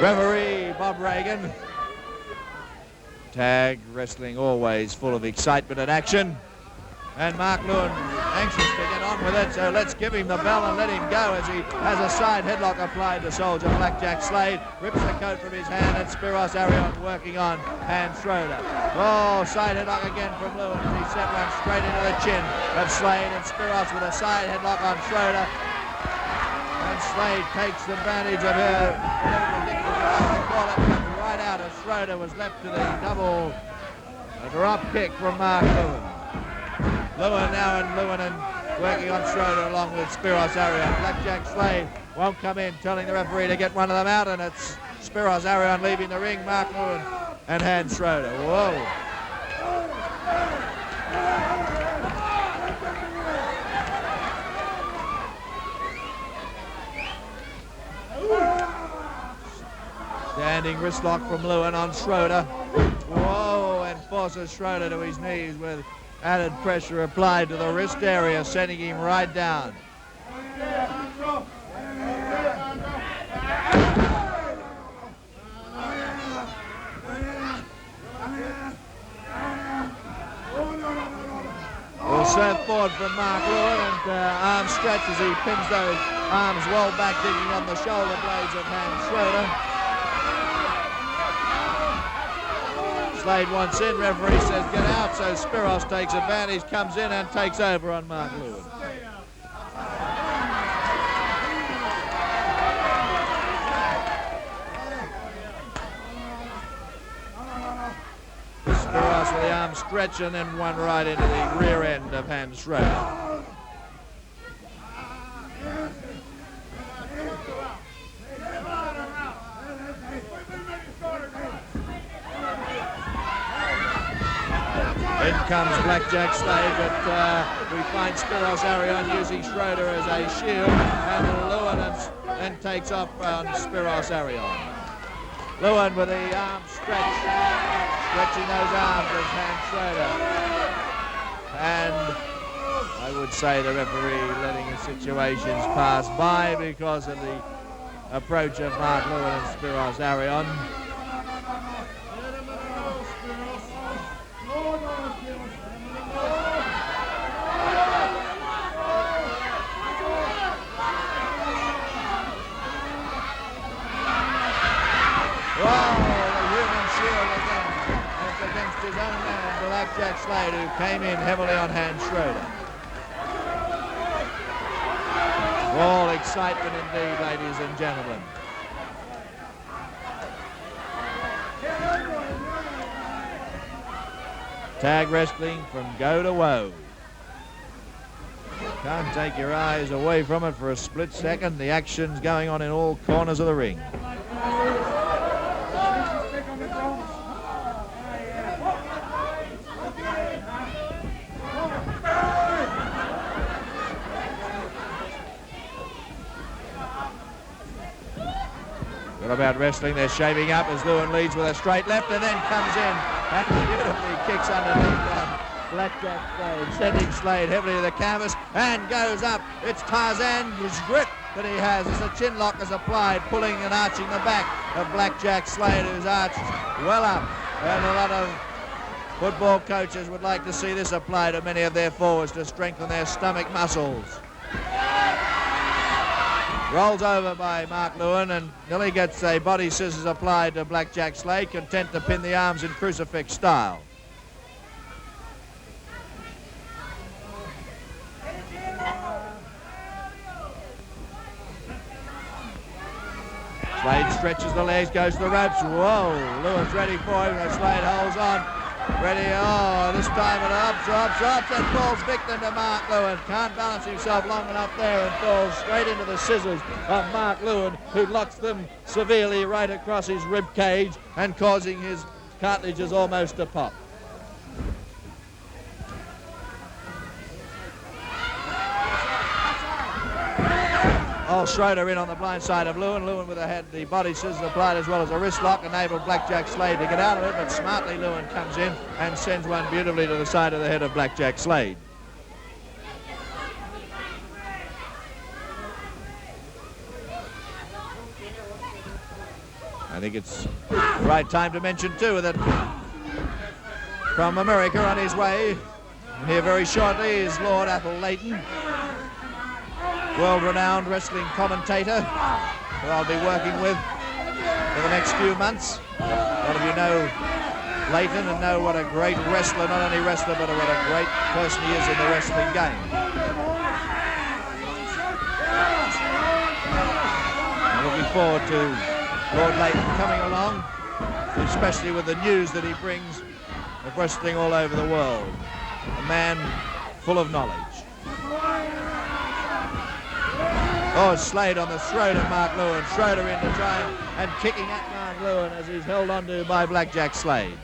Referee Bob Reagan. Tag wrestling always full of excitement and action. And Mark Lewin anxious to get on with it, so let's give him the bell and let him go as he has a side headlock applied to soldier Blackjack Slade. Rips the coat from his hand, and Spiros Arion working on Hans Schroeder. Oh, side headlock again from Lewin as he set one straight into the chin of Slade, and Spiros with a side headlock on Schroeder. And Slade takes advantage of her right out as Schroeder was left to the double drop kick from Mark Lewin. Lewin now and working on Schroeder along with Spiros Arion. Blackjack Slade won't come in, telling the referee to get one of them out, and it's Spiros Arion leaving the ring, Mark Lewin and Hans Schroeder. Whoa. Standing wrist lock from Lewin on Schroeder. Whoa, and forces Schroeder to his knees with added pressure applied to the wrist area, sending him right down. Will serve forward from Mark Lewin, and arm stretch as he pins those arms well back, digging on the shoulder blades of Hans Schroeder. Slade wants in, referee says get out, so Spiros takes advantage, comes in and takes over on Mark Lewin. Spiros with the arm stretch and then one right into the rear end of Hans Schroeder. In comes Blackjack Slade, but we find Spiros Arion using Schroeder as a shield, and Lewin then takes off on Spiros Arion. Lewin with the arm stretch, stretching those arms as Hans Schroeder. And I would say the referee letting the situations pass by because of the approach of Mark Lewin and Spiros Arion. His own man, Blackjack Slade, who came in heavily on Hans Schroeder. All excitement indeed, ladies and gentlemen. Tag wrestling from go to woe. Can't take your eyes away from it for a split second. The action's going on in all corners of the ring. About wrestling, they're shaping up as Lewin leads with a straight left and then comes in and beautifully kicks underneath on Blackjack Slade, sending Slade heavily to the canvas and goes up. It's Tarzan's grip that he has as the chin lock is applied, pulling and arching the back of Blackjack Slade, who's arched well up, and a lot of football coaches would like to see this applied to many of their forwards to strengthen their stomach muscles. Rolls over by Mark Lewin and nearly gets a body scissors applied to Blackjack Slade, content to pin the arms in crucifix style. Slade stretches the legs, goes to the ropes. Whoa, Lewin's ready for him, and Slade holds on. Ready, oh, this time it ups, and falls victim to Mark Lewin. Can't balance himself long enough there and falls straight into the scissors of Mark Lewin, who locks them severely right across his rib cage and causing his cartilages almost to pop. Oh, Schroeder in on the blind side of Lewin. Lewin with the body scissors applied as well as a wrist lock enabled Blackjack Slade to get out of it, but smartly Lewin comes in and sends one beautifully to the side of the head of Blackjack Slade. I think it's the right time to mention, too, that from America on his way here very shortly is Lord Athol Leighton, world-renowned wrestling commentator who I'll be working with for the next few months. A lot of you know Leighton and know what a great wrestler, not only wrestler, but what a great person he is in the wrestling game. I'm looking forward to Lord Leighton coming along, especially with the news that he brings of wrestling all over the world. A man full of knowledge. Oh, Slade on the throat of Mark Lewin. Schroeder in to try and kicking at Mark Lewin as he's held onto by Blackjack Slade.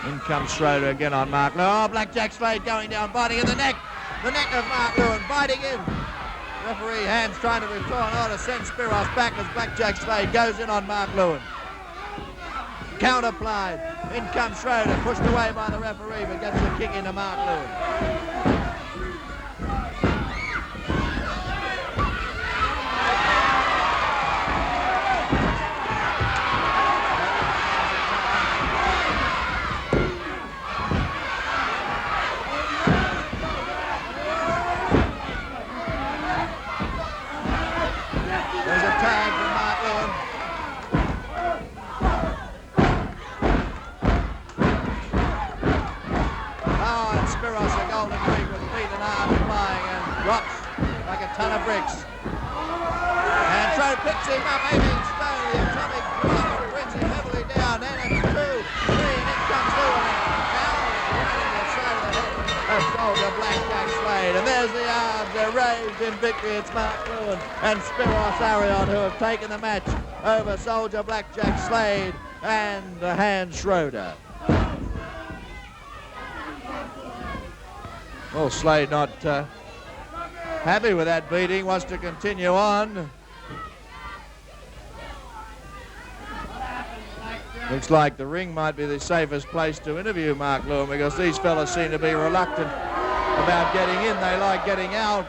In comes Schroeder again on Mark Lewin. Oh, Blackjack Slade going down, biting in the neck. The neck of Mark Lewin, biting him. Referee hands trying to restore an order, sends Spiros back as Blackjack Slade goes in on Mark Lewin. Counterplied. In comes Schroeder, pushed away by the referee, but gets a kick into Mark Lewin. Ton of bricks. And Trow picks him up, aiming stone. The atomic drop brings him heavily down. And it's 2, 3, and in comes Lewin. Now right in the side of the head of Soldier Blackjack Slade. And there's the arms. They're raised in victory. It's Mark Lewin and Spiros Arion who have taken the match over Soldier Blackjack Slade and the Hand Schroeder. Well, Slade not happy with that beating, wants to continue on. Looks like the ring might be the safest place to interview Mark Lewin because these fellas seem to be reluctant about getting in. They like getting out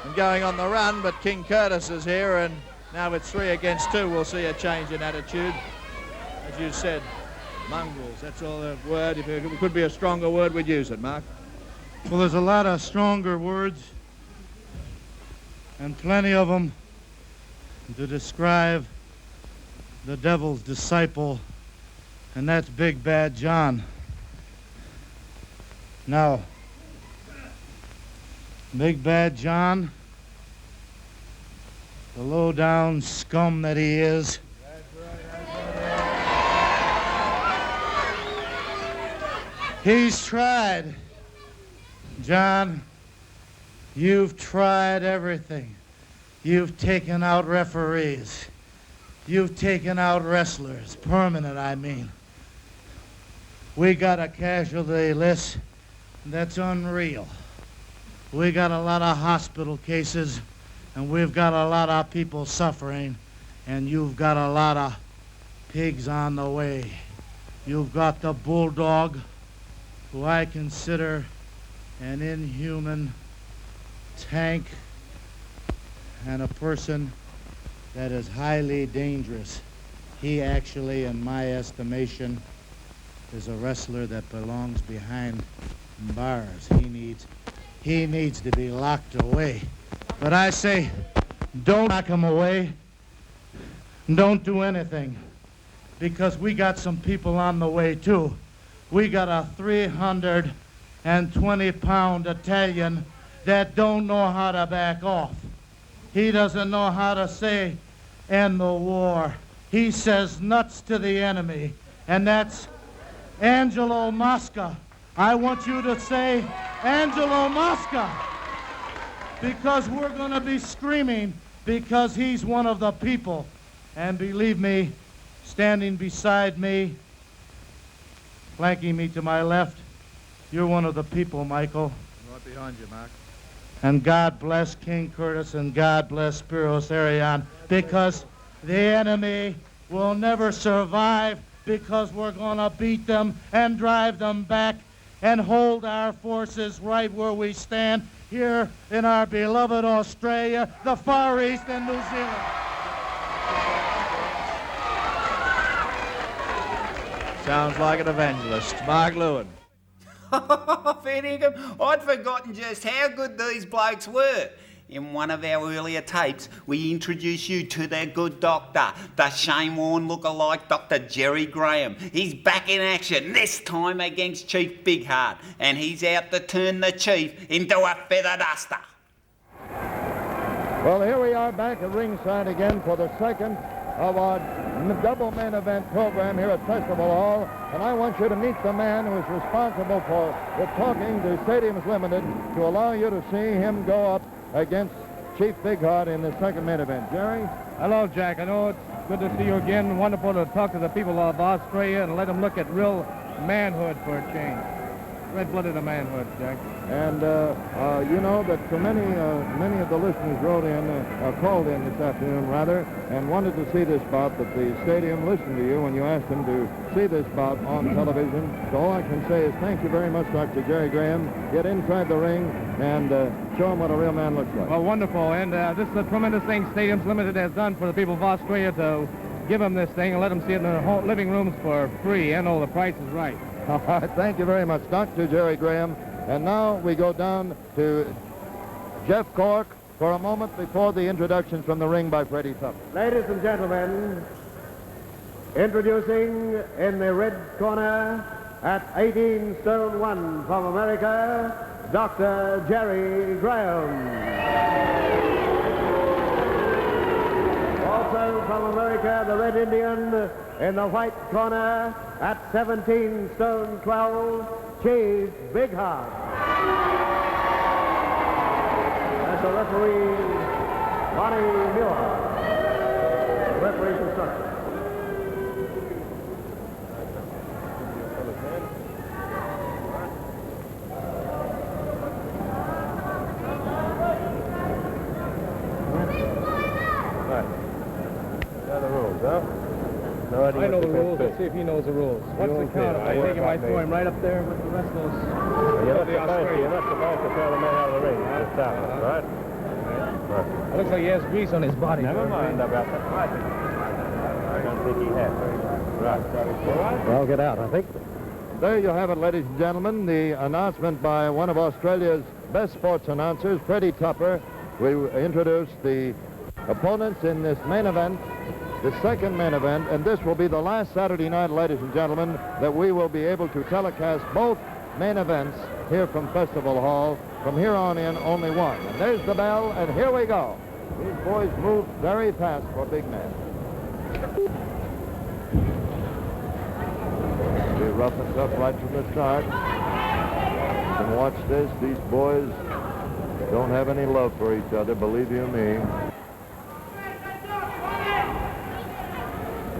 and going on the run, but King Curtis is here, and now it's 3 against 2. We'll see a change in attitude. As you said, mongrels, that's all the word. If it could be a stronger word, we'd use it, Mark. Well, there's a lot of stronger words, and plenty of them to describe the devil's disciple, and that's Big Bad John. Now, Big Bad John, the low-down scum that he is, he's tried. John, you've tried everything. You've taken out referees. You've taken out wrestlers, permanent, I mean. We got a casualty list that's unreal. We got a lot of hospital cases, and we've got a lot of people suffering, and you've got a lot of pigs on the way. You've got the Bulldog, who I consider an inhuman tank and a person that is highly dangerous. He actually, in my estimation, is a wrestler that belongs behind bars. He needs to be locked away. But I say, don't lock him away. Don't do anything. because we got some people on the way too. We got a 320-pound Italian that don't know how to back off. He doesn't know how to say, end the war. He says nuts to the enemy, and that's Angelo Mosca. I want you to say, Angelo Mosca, because we're going to be screaming because he's one of the people. And believe me, standing beside me, flanking me to my left, you're one of the people, Michael. Right behind you, Mark. And God bless King Curtis and God bless Spiros Arion, because the enemy will never survive, because we're going to beat them and drive them back and hold our forces right where we stand here in our beloved Australia, the Far East, and New Zealand. Sounds like an evangelist. Mark Lewin. Fair dinkum, I'd forgotten just how good these blokes were. In one of our earlier tapes, we introduced you to their good doctor, the Shane Warne lookalike Dr. Jerry Graham. He's back in action, this time against Chief Big Heart, and he's out to turn the Chief into a feather duster. Well, here we are back at ringside again for the second of our double main event program here at Festival Hall, and I want you to meet the man who is responsible for talking to Stadiums Limited to allow you to see him go up against Chief Big Heart in the second main event. Jerry? Hello, Jack. I know it's good to see you again. Wonderful to talk to the people of Australia and let them look at real manhood for a change. Red-blooded manhood, Jack. And you know that so many of the listeners called in this afternoon, rather, and wanted to see this bout, but the stadium listened to you when you asked them to see this bout on television. So all I can say is thank you very much, Dr. Jerry Graham. Get inside the ring and show them what a real man looks like. Well, wonderful. And this is a tremendous thing Stadiums Limited has done for the people of Australia to give them this thing and let them see it in their living rooms for free. And the price is right. All right, thank you very much, Dr. Jerry Graham. And now we go down to Jeff Cork for a moment before the introductions from the ring by Freddie Tupper. Ladies and gentlemen, introducing in the red corner at 18 stone 1 from America, Dr. Jerry Graham. Also from America, the Red Indian in the white corner at 17 stone 12, Chief Big Heart. As the referee, Bonnie Muir. Referee's instruction. I know the rules. Let's see if he knows the rules. What's the count? I think I might throw him right up there with the rest of those. You're not supposed to throw the man out of the ring to start with, right? It looks like he has grease on his body. Never mind about that. I don't think he has. Right. Well, get out, I think. There you have it, ladies and gentlemen, the announcement by one of Australia's best sports announcers, Freddie Tupper. We introduced the opponents in this main event, the second main event, and this will be the last Saturday night, ladies and gentlemen, that we will be able to telecast both main events here from Festival Hall. From here on in, only one. And there's the bell, and here we go. These boys move very fast for big men. Be rough and tough right from the start. You can watch this. These boys don't have any love for each other, believe you me.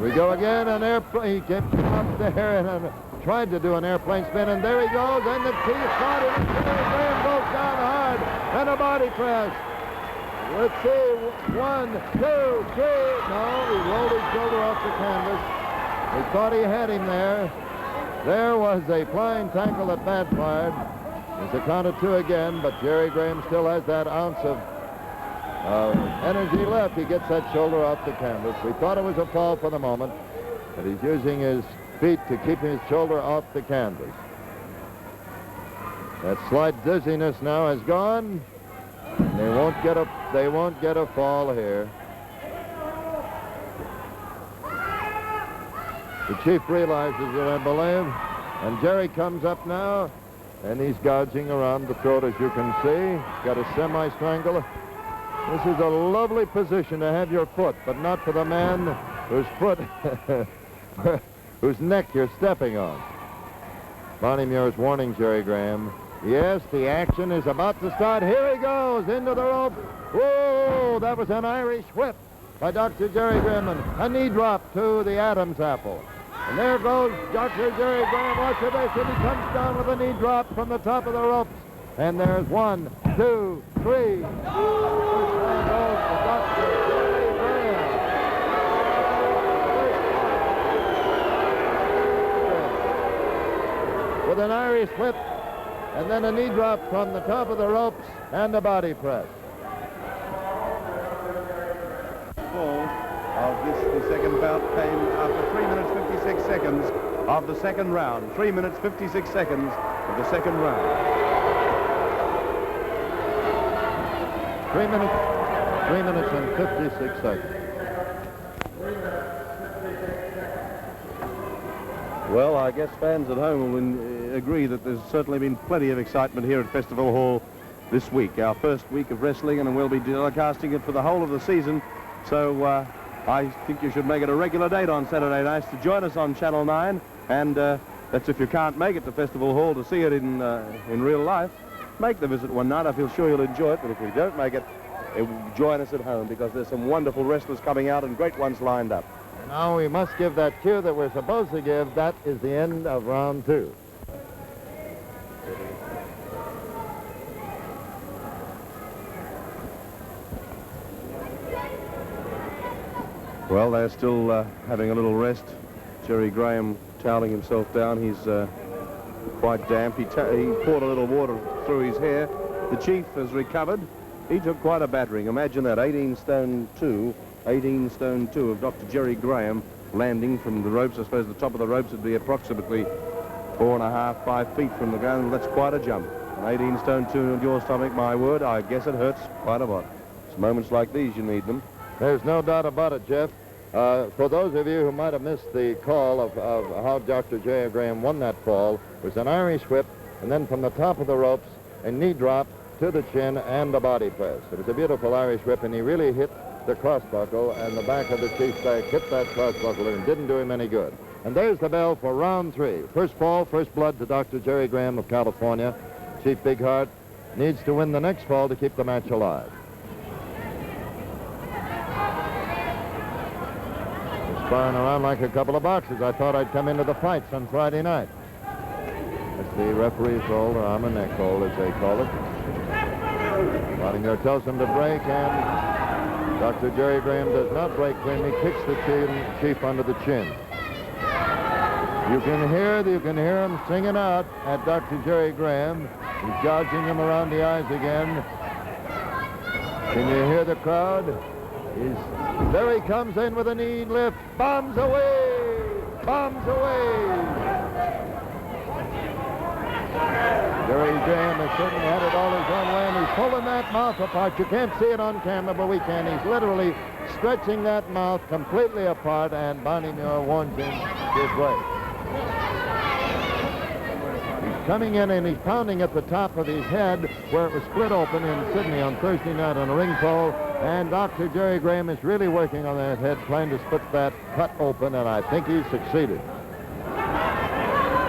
We go again, an airplane. He kept up there and tried to do an airplane spin, and there he goes, and the teeth caught him. Graham goes down hard, and a body crash. Let's see, 1, 2, 3. No, he rolled his shoulder off the canvas. He thought he had him there. There was a flying tackle that backfired. It's a count of 2 again, but Jerry Graham still has that ounce of energy left. He gets that shoulder off the canvas. We thought it was a fall for the moment, but he's using his feet to keep his shoulder off the canvas. That slight dizziness now is gone. They won't get a fall here. The chief realizes it, I believe. And Jerry comes up now, and he's gouging around the throat, as you can see. He's got a semi-strangle. This is a lovely position to have your foot, but not for the man whose foot, whose neck you're stepping on. Barney Muir is warning Jerry Graham. Yes, the action is about to start. Here he goes, into the rope. Whoa, that was an Irish whip by Dr. Jerry Graham, and a knee drop to the Adam's apple. And there goes Dr. Jerry Graham. Watch this, and he comes down with a knee drop from the top of the ropes. And there's 1, 2, 3. There goes Dr. Jerry Graham. With an Irish whip, and then a knee drop from the top of the ropes and a body press. Of this, the second bout came after 3 minutes 56 seconds of the second round. 3 minutes 56 seconds of the second round. 3 minutes and 56 seconds. Well, I guess fans at home will agree that there's certainly been plenty of excitement here at Festival Hall this week, our first week of wrestling, and we'll be telecasting it for the whole of the season. So I think you should make it a regular date on Saturday nights to join us on Channel 9, and that's if you can't make it to Festival Hall to see it in real life. Make the visit one night. I feel sure you'll enjoy it, but if you don't make it, join us at home, because there's some wonderful wrestlers coming out and great ones lined up. Now we must give that cue that we're supposed to give. That is the end of round 2. Well, they're still having a little rest. Jerry Graham toweling himself down. He's quite damp. He poured a little water through his hair. The chief has recovered. He took quite a battering. Imagine that, 18 stone 2 of Dr. Jerry Graham landing from the ropes. I suppose the top of the ropes would be approximately 4.5, 5 feet from the ground. That's quite a jump. An 18 stone 2 on your stomach, my word, I guess it hurts quite a lot. It's moments like these you need them. There's no doubt about it, Jeff. For those of you who might have missed the call of how Dr. Jerry Graham won that fall, it was an Irish whip, and then from the top of the ropes, a knee drop to the chin and a body press. It was a beautiful Irish whip, and he really hit the crossbuckle, and the back of the chief's back hit that crossbuckle and didn't do him any good. And there's the bell for round 3. First fall, first blood to Dr. Jerry Graham of California. Chief Big Heart needs to win the next fall to keep the match alive. Sparring around like a couple of boxers. I thought I'd come into the fights on Friday night. That's the referee's hold, or arm and neck hold, as they call it. Rottinger tells him to break, and Dr. Jerry Graham does not break clean. He kicks the chief under the chin. You can hear him singing out at Dr. Jerry Graham. He's gouging him around the eyes again. Can you hear the crowd? There he comes in with a knee lift. Bombs away! Bombs away! Jerry Graham has certainly had it all his own way, and he's pulling that mouth apart. You can't see it on camera, but we can. He's literally stretching that mouth completely apart, and Barney Muir warns him to break. He's coming in and he's pounding at the top of his head where it was split open in Sydney on Thursday night on a ring pole, and Dr. Jerry Graham is really working on that head, trying to split that cut open, and I think he's succeeded.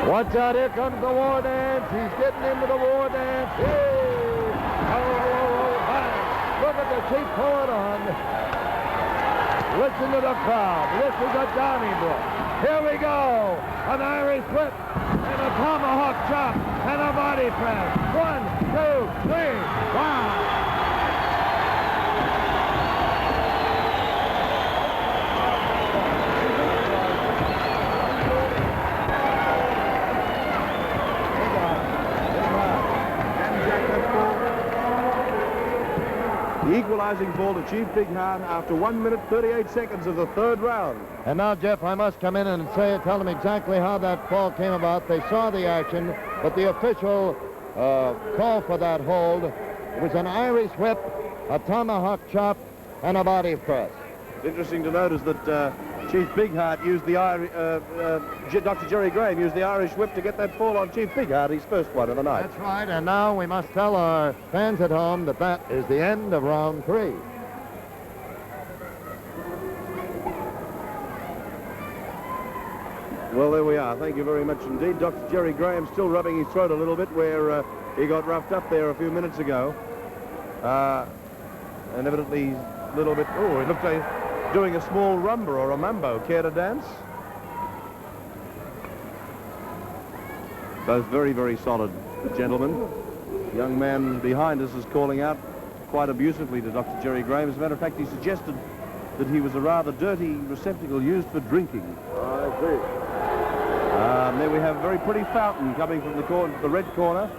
Watch out, here comes the war dance. He's getting into the war dance. Hey! Oh, bang! Look at the chief pull it on. Listen to the crowd. This is a Donnybrook. Here we go. An Irish whip and a tomahawk chop and a body press. 1, 2, 3. Wow! The equalizing ball to Chief Big Heart after 1 minute 38 seconds of the third round. And now, Jeff, I must come in and tell them exactly how that fall came about. They saw the action, but the official call for that hold was an Irish whip, a tomahawk chop, and a body press. It's interesting to notice that Chief Bigheart used the Dr. Jerry Graham used the Irish whip to get that fall on Chief Bigheart, his first one of the night. That's right, and now we must tell our fans at home that that is the end of round 3. Well, there we are. Thank you very much indeed. Dr. Jerry Graham still rubbing his throat a little bit where he got roughed up there a few minutes ago. And evidently a little bit... Oh, it looked like doing a small rumba or a mambo. Care to dance? Both very, very solid gentlemen. The young man behind us is calling out quite abusively to Dr. Jerry Graham. As a matter of fact, he suggested that he was a rather dirty receptacle used for drinking. I see. There we have a very pretty fountain coming from the red corner.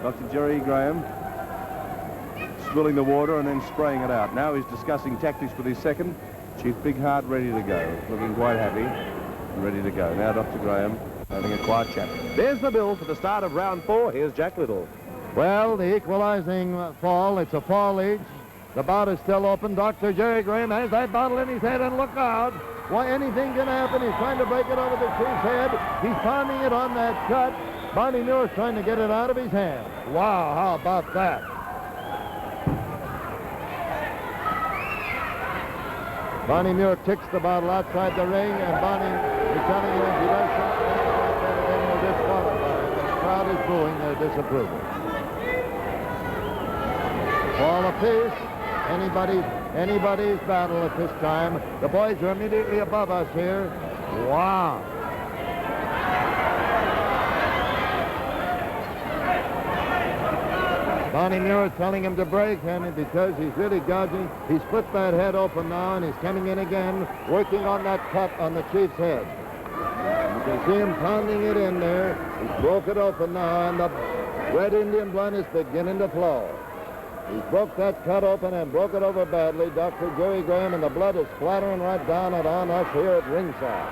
Dr. Jerry Graham swilling the water and then spraying it out. Now he's discussing tactics with his second. Chief Bigheart ready to go, looking quite happy and ready to go. Now Dr. Graham having a quiet chat. There's the bill for the start of round 4. Here's Jack Little. Well, the equalizing fall, it's a fall each. The bout is still open. Dr. Jerry Graham has that bottle in his head, and look out. Why, anything can happen. He's trying to break it over the chief's head. He's pounding it on that cut. Barney Muir's trying to get it out of his hand. Wow, how about that? Barney Muir kicks the bottle outside the ring, and Barney is telling him if he does something like that, then he'll disqualify him. The crowd is booing their disapproval. Fall apiece. Anybody's battle at this time. The boys are immediately above us here. Wow. Barney Muir is telling him to break, and because he's really gouging, he split that head open now, and he's coming in again, working on that cut on the chief's head. You can see him pounding it in there. He's broke it open now, and the red Indian blood is beginning to flow. He broke that cut open and broke it over badly, Dr. Jerry Graham, and the blood is splattering right down and on us here at ringside.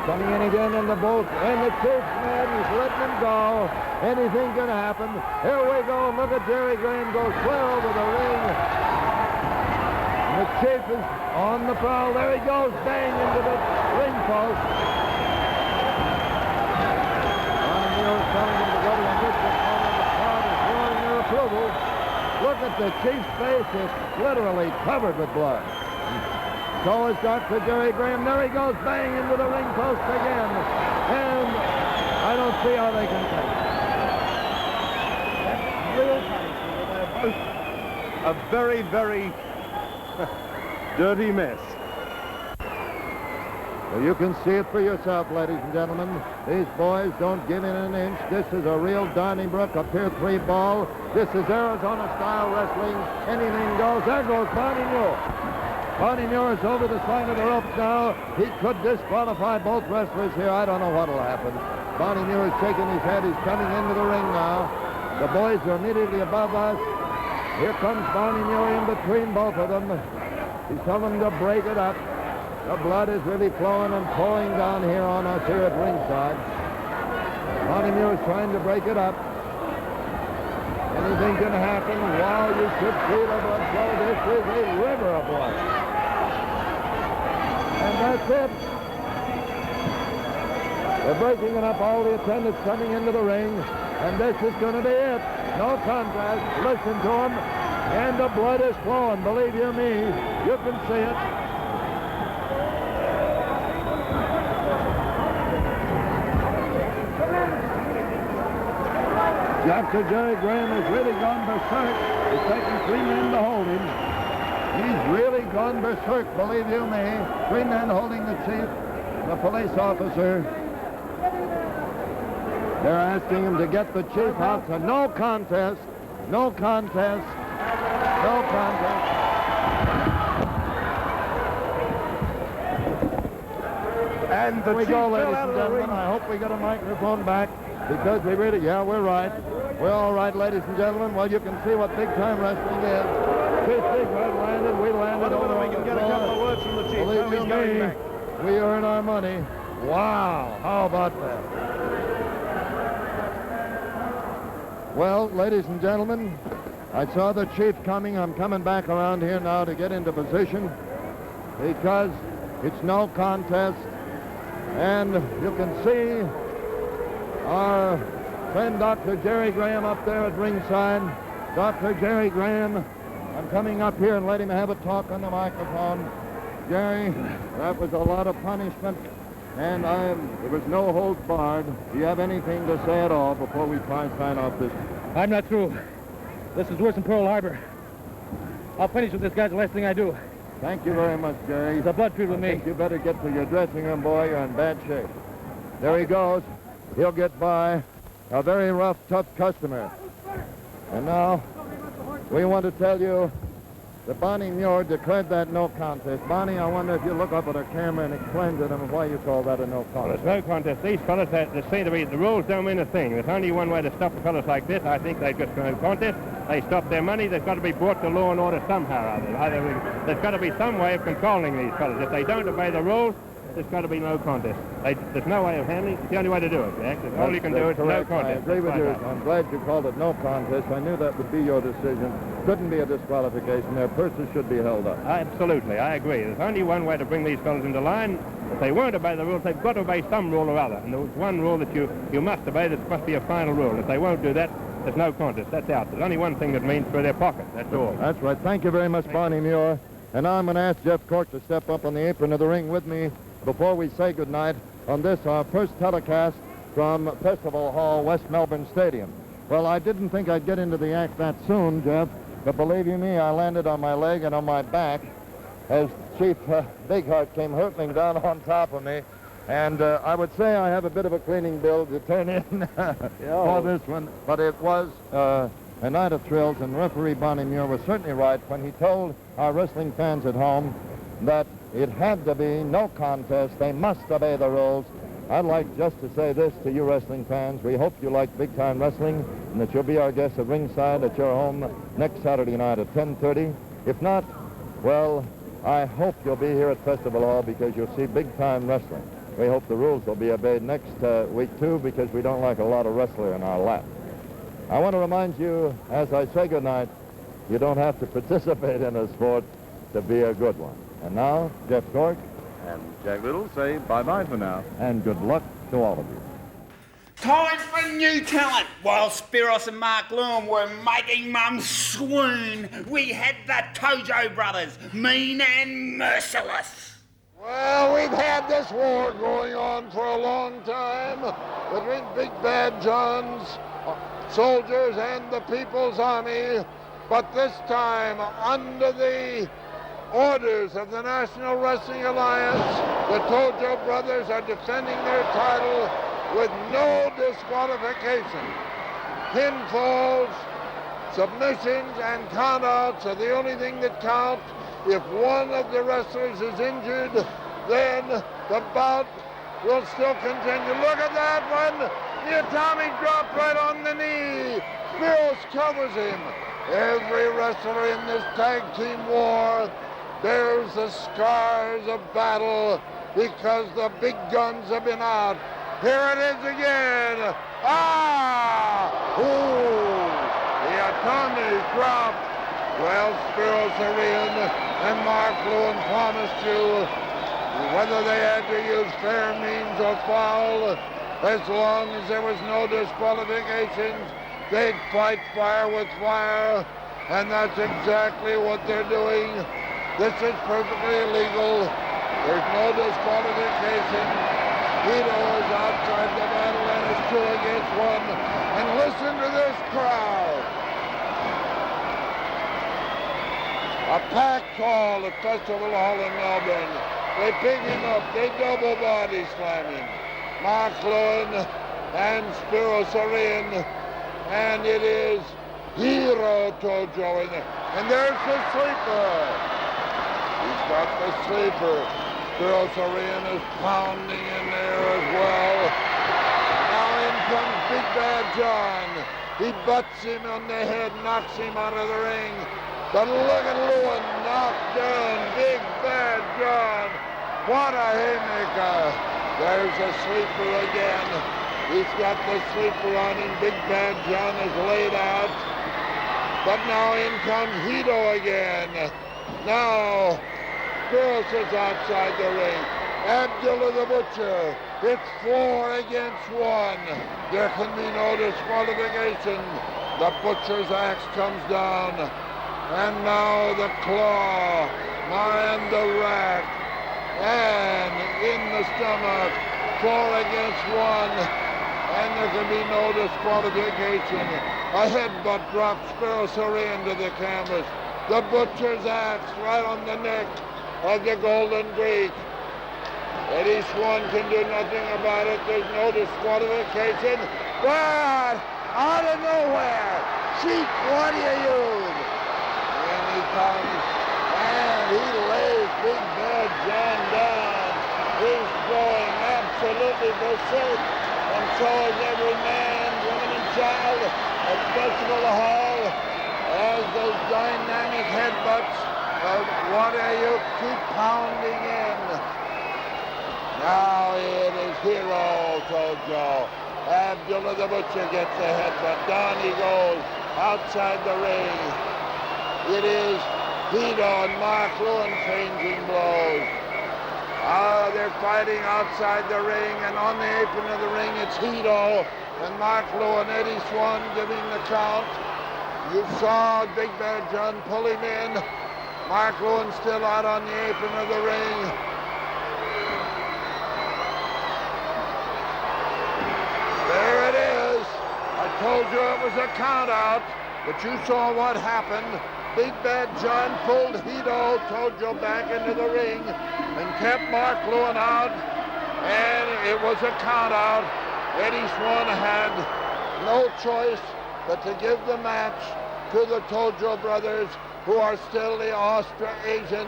Coming in again in the boat, and the chief's mad. He's letting him go. Anything can happen. Here we go. Look at Jerry Graham go square over the ring. And the chief is on the prowl. There he goes, bang into the ring post. Neil's telling him to go to a neutral corner. The crowd is roaring their approval. Look at the chief's face. It's literally covered with blood. So is Dr. Jerry Graham. There he goes, bang into the ring post again. And I don't see how they can take it. A very, very dirty mess. Well, you can see it for yourself, ladies and gentlemen. These boys don't give in an inch. This is a real Donnybrook, a Pier 3 ball. This is Arizona-style wrestling. Anything goes. There goes Barney Muir. Barney Muir is over the side of the ropes now. He could disqualify both wrestlers here. I don't know what will happen. Barney Muir is shaking his head. He's coming into the ring now. The boys are immediately above us. Here comes Barney Muir in between both of them. He's telling them to break it up. The blood is really flowing and pouring down here on us here at ringside. Barney Muir is trying to break it up. Anything can happen. Wow, you should see the blood flow. This is a river of blood. And that's it. They're breaking it up. All the attendants coming into the ring. And this is going to be it. No contest. Listen to them. And the blood is flowing. Believe you me, you can see it. Dr. Jerry Graham has really gone berserk. He's taking 3 men to hold him. He's really gone berserk, believe you me. 3 men holding the chief, the police officer. They're asking him to get the chief out. So no contest. No contest. No contest. And the Here we chief go, fell ladies out and of the gentlemen. ring. I hope we got a microphone back because we really, yeah, we're right. We're all right, ladies and gentlemen. Well, you can see what big-time wrestling is. Chief Bigheart landed. We landed over we can get a couple of words from the chief. Believe How he's you going me, back. we earn our money. Wow, how about that? Well, ladies and gentlemen, I saw the chief coming. I'm coming back around here now to get into position because It's no contest. And you can see our friend Dr. Jerry Graham up there at ringside. Dr. Jerry Graham, I'm coming up here and let him have a talk on the microphone. Jerry, that was a lot of punishment, and there was no holds barred. Do you have anything to say at all before we try and sign off this? I'm not through. This is worse than Pearl Harbor. I'll finish with this guy the last thing I do. Thank you very much, Jerry. It's a blood feud with me. I think you better get to your dressing room, boy. You're in bad shape. There he goes. He'll get by. A very rough, tough customer. And now, we want to tell you that Bonnie Muir declared that no contest. Bonnie, I wonder if you look up at a camera and explain to them why you call that a no contest. Well, it's no contest. These fellas, they seem to be, the rules don't mean a thing. There's only one way to stop the fellas like this. I think they've got no contest. They stop their money. They've got to be brought to law and order somehow or other. There's got to be some way of controlling these fellas. If they don't obey the rules, there's got to be no contest. There's no way of handling it. It's the only way to do it, Jack. All you can do is no contest. I agree with you. I'm glad you called it no contest. I knew that would be your decision. Couldn't be a disqualification. Their purses should be held up. Absolutely, I agree. There's only one way to bring these fellas into line. If they won't obey the rules, they've got to obey some rule or other. And there's one rule that you must obey. That must be a final rule. If they won't do that, there's no contest. That's out. There's only one thing that means for their pocket. That's all. That's right. Thank you very much, Bonnie Muir. And now I'm going to ask Jeff Cork to step up on the apron of the ring with me before we say goodnight on this, our first telecast from Festival Hall, West Melbourne Stadium. Well, I didn't think I'd get into the act that soon, Jeff, but believe you me, I landed on my leg and on my back as Chief Bigheart came hurtling down on top of me. And I would say I have a bit of a cleaning bill to turn in for this one, but it was a night of thrills, and referee Bonnie Muir was certainly right when he told our wrestling fans at home that it had to be no contest. They must obey the rules. I'd like just to say this to you wrestling fans. We hope you like big-time wrestling and that you'll be our guests at ringside at your home next Saturday night at 10:30. If not, well, I hope you'll be here at Festival Hall because you'll see big-time wrestling. We hope the rules will be obeyed next week, too, because we don't like a lot of wrestler in our lap. I want to remind you, as I say goodnight, you don't have to participate in a sport to be a good one. And now, Jeff Cork and Jack Little say bye-bye for now. And good luck to all of you. Time for new talent. While Spiros and Mark Lewin were making mum swoon, we had the Tojo brothers, mean and merciless. Well, we've had this war going on for a long time between Big Bad John's soldiers and the People's Army, but this time under the orders of the National Wrestling Alliance, the Tojo brothers are defending their title with no disqualification. Pinfolds, submissions, and countouts are the only thing that count. If one of the wrestlers is injured, then the bout will still continue. Look at that one. The atomic drop right on the knee. Spiros covers him. Every wrestler in this tag team war bears the scars of battle because the big guns have been out. Here it is again. Ooh, the atomic drop. Well, Spiros, Arion, and Mark Lewin promised you whether they had to use fair means or foul, as long as there was no disqualifications, they'd fight fire with fire, and that's exactly what they're doing. This is perfectly illegal. There's no disqualification. Vito is outside the battle, and it's 2 against 1. And listen to this crowd. A packed hall at Festival Hall in Melbourne. They pick him up. They double body slam him. Mark Lewin and Spiros Arion. And it is Hero Tojo in there. And there's the sleeper. He's got the sleeper. Spiros Arion is pounding in there as well. Now in comes Big Bad John. He butts him on the head, knocks him out of the ring. But look at Lewin knocked down Big Bad John. What a haymaker. There's a sleeper again. He's got the sleeper on him. Big Bad John is laid out. But now in comes Hito again. Now, Spiros is outside the ring. Abdullah the Butcher. It's 4 against 1. There can be no disqualification. The Butcher's axe comes down. And now the claw. And the rack. And in the stomach. 4 against 1. And there can be no disqualification. A headbutt drops Spiros into the canvas. The Butcher's axe right on the neck of the Golden Greek. Eddie Swan can do nothing about it. There's no disqualification. But out of nowhere, Sheik Wadiayub. And he comes, and he lays Big Bad John down. He's going absolutely berserk, and so is every man, woman, and child at Festival Hall as those dynamic headbutts of Wadiayub keep pounding in. Now it is Hero Tojo. Abdullah the Butcher gets the headbutt. Down he goes outside the ring. It is Hito and Mark Lewin changing blows. They're fighting outside the ring, and on the apron of the ring it's Hito and Mark Lewin. Eddie Swan giving the count. You saw Big Bear John pull him in. Mark Lewin still out on the apron of the ring. There it is. I told you it was a count out, but you saw what happened. Big Bad John pulled Hito Tojo back into the ring and kept Mark Lewin out, and it was a count out. Eddie Swan had no choice but to give the match to the Tojo brothers, who are still the Austro-Asian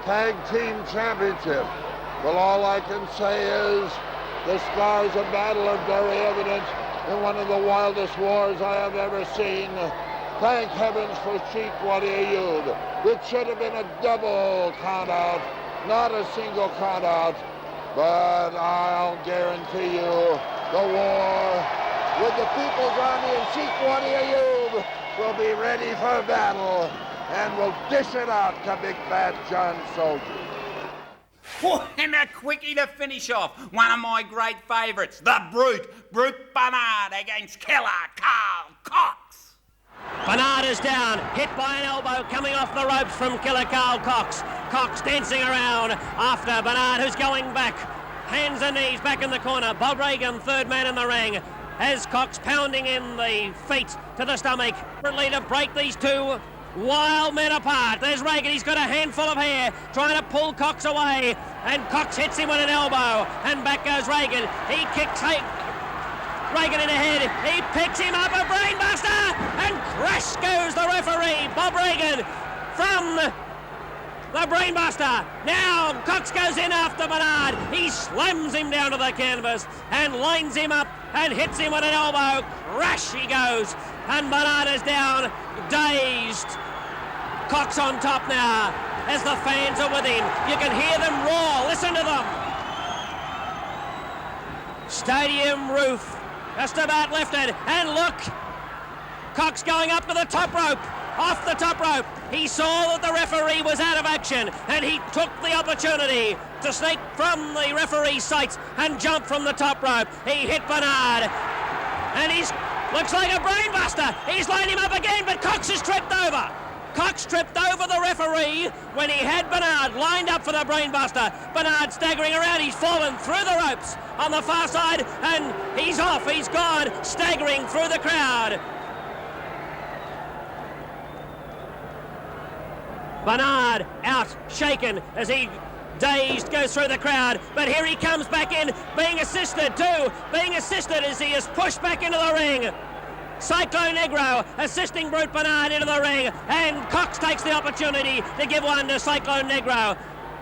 Tag Team Championship. Well, all I can say is the scars of battle are very evident in one of the wildest wars I have ever seen. Thank heavens for Sheik Wadiayub. It should have been a double count out, not a single count out. But I'll guarantee you the war with the People's Army and Sheik Wadiayub will be ready for battle and will dish it out to Big Bad John soldiers. Oh, and a quickie to finish off. One of my great favourites, the Brute Bernard against Killer Carl Cox. Bernard is down, hit by an elbow coming off the ropes from Killer Carl Cox. Cox dancing around after Bernard, who's going back. Hands and knees back in the corner. Bob Reagan, third man in the ring, as Cox pounding in the feet to the stomach. To break these two wild men apart. There's Reagan, he's got a handful of hair, trying to pull Cox away, and Cox hits him with an elbow, and back goes Reagan. He kicks Reagan in the head, he picks him up, a brainbuster, and crash goes the referee, Bob Reagan, from the brainbuster. Now Cox goes in after Bernard, he slams him down to the canvas, and lines him up, and hits him with an elbow, crash he goes, and Bernard is down, dazed. Cox on top now, as the fans are with him. You can hear them roar, listen to them. Stadium roof just about lifted, and look, Cox going up to the top rope, off the top rope. He saw that the referee was out of action, and he took the opportunity to sneak from the referee's sights and jump from the top rope. He hit Bernard, and looks like a brainbuster. He's lined him up again, but Cox is tripped over. Cox tripped over the referee when he had Bernard lined up for the brainbuster. Bernard staggering around, he's fallen through the ropes on the far side, and he's off, he's gone, staggering through the crowd. Bernard out, shaken as he dazed goes through the crowd, but here he comes back in, being assisted as he is pushed back into the ring. Cyclone Negro assisting Brute Bernard into the ring, and Cox takes the opportunity to give one to Cyclone Negro.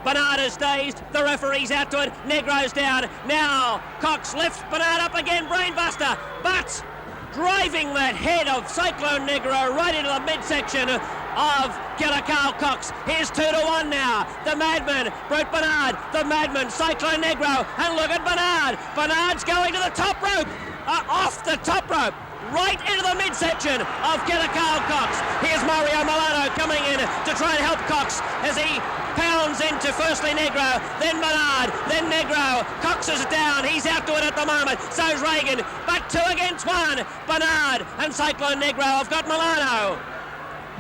Bernard is dazed, the referee's out to it, Negro's down. Now Cox lifts Bernard up again, brainbuster, but driving that head of Cyclone Negro right into the midsection of Killer Carl Cox. Here's 2-1 now. The Madman, Brute Bernard, the Madman, Cyclone Negro, and look at Bernard. Bernard's going to the top rope, off the top rope, right into the midsection of Killer Carl Cox. Here's Mario Milano coming in to try and help Cox as he pounds into firstly Negro, then Bernard, then Negro. Cox is down, he's out to it at the moment, so's Reagan, but 2 against 1. Bernard and Cyclone Negro have got Milano.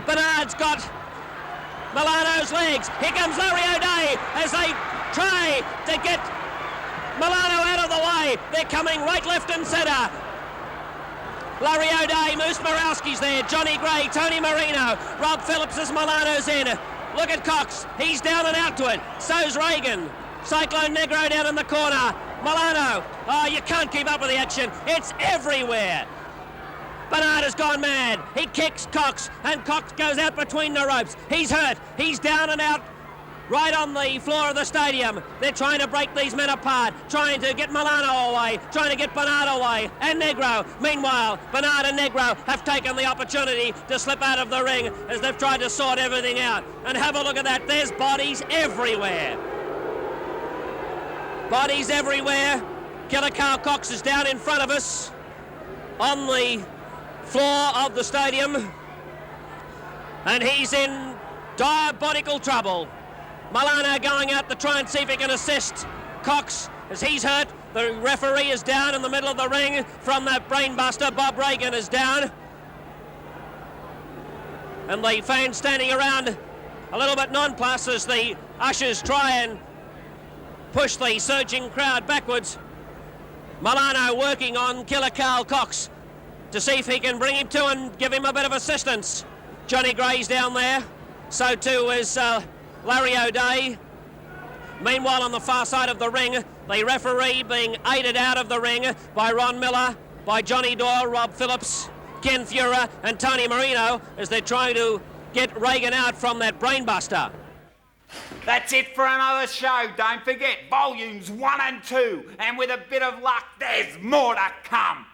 Bernard's got Milano's legs. Here comes Larry O'Day as they try to get Milano out of the way. They're coming right, left and centre. Larry O'Day, Moose Morawski's there, Johnny Gray, Tony Marino, Rob Phillips as Milano's in. Look at Cox, he's down and out to it. So's Reagan. Cyclone Negro down in the corner. Milano, oh, you can't keep up with the action. It's everywhere. Bernard has gone mad. He kicks Cox, and Cox goes out between the ropes. He's hurt. He's down and out right on the floor of the stadium. They're trying to break these men apart, trying to get Milano away, trying to get Bernard away, and Negro. Meanwhile, Bernard and Negro have taken the opportunity to slip out of the ring as they've tried to sort everything out. And have a look at that. There's bodies everywhere. Bodies everywhere. Killer Carl Cox is down in front of us on the floor of the stadium, and he's in diabolical trouble. Milano going out to try and see if he can assist Cox as he's hurt. The referee is down in the middle of the ring from that brainbuster. Bob Reagan is down, and the fans standing around a little bit nonplussed as the ushers try and push the surging crowd backwards. Milano working on Killer Carl Cox to see if he can bring him to and give him a bit of assistance. Johnny Gray's down there, so too is Larry O'Day. Meanwhile, on the far side of the ring, the referee being aided out of the ring by Ron Miller, by Johnny Doyle, Rob Phillips, Ken Fuhrer and Tony Marino as they're trying to get Reagan out from that brainbuster. That's it for another show. Don't forget, volumes 1 and 2. And with a bit of luck, there's more to come.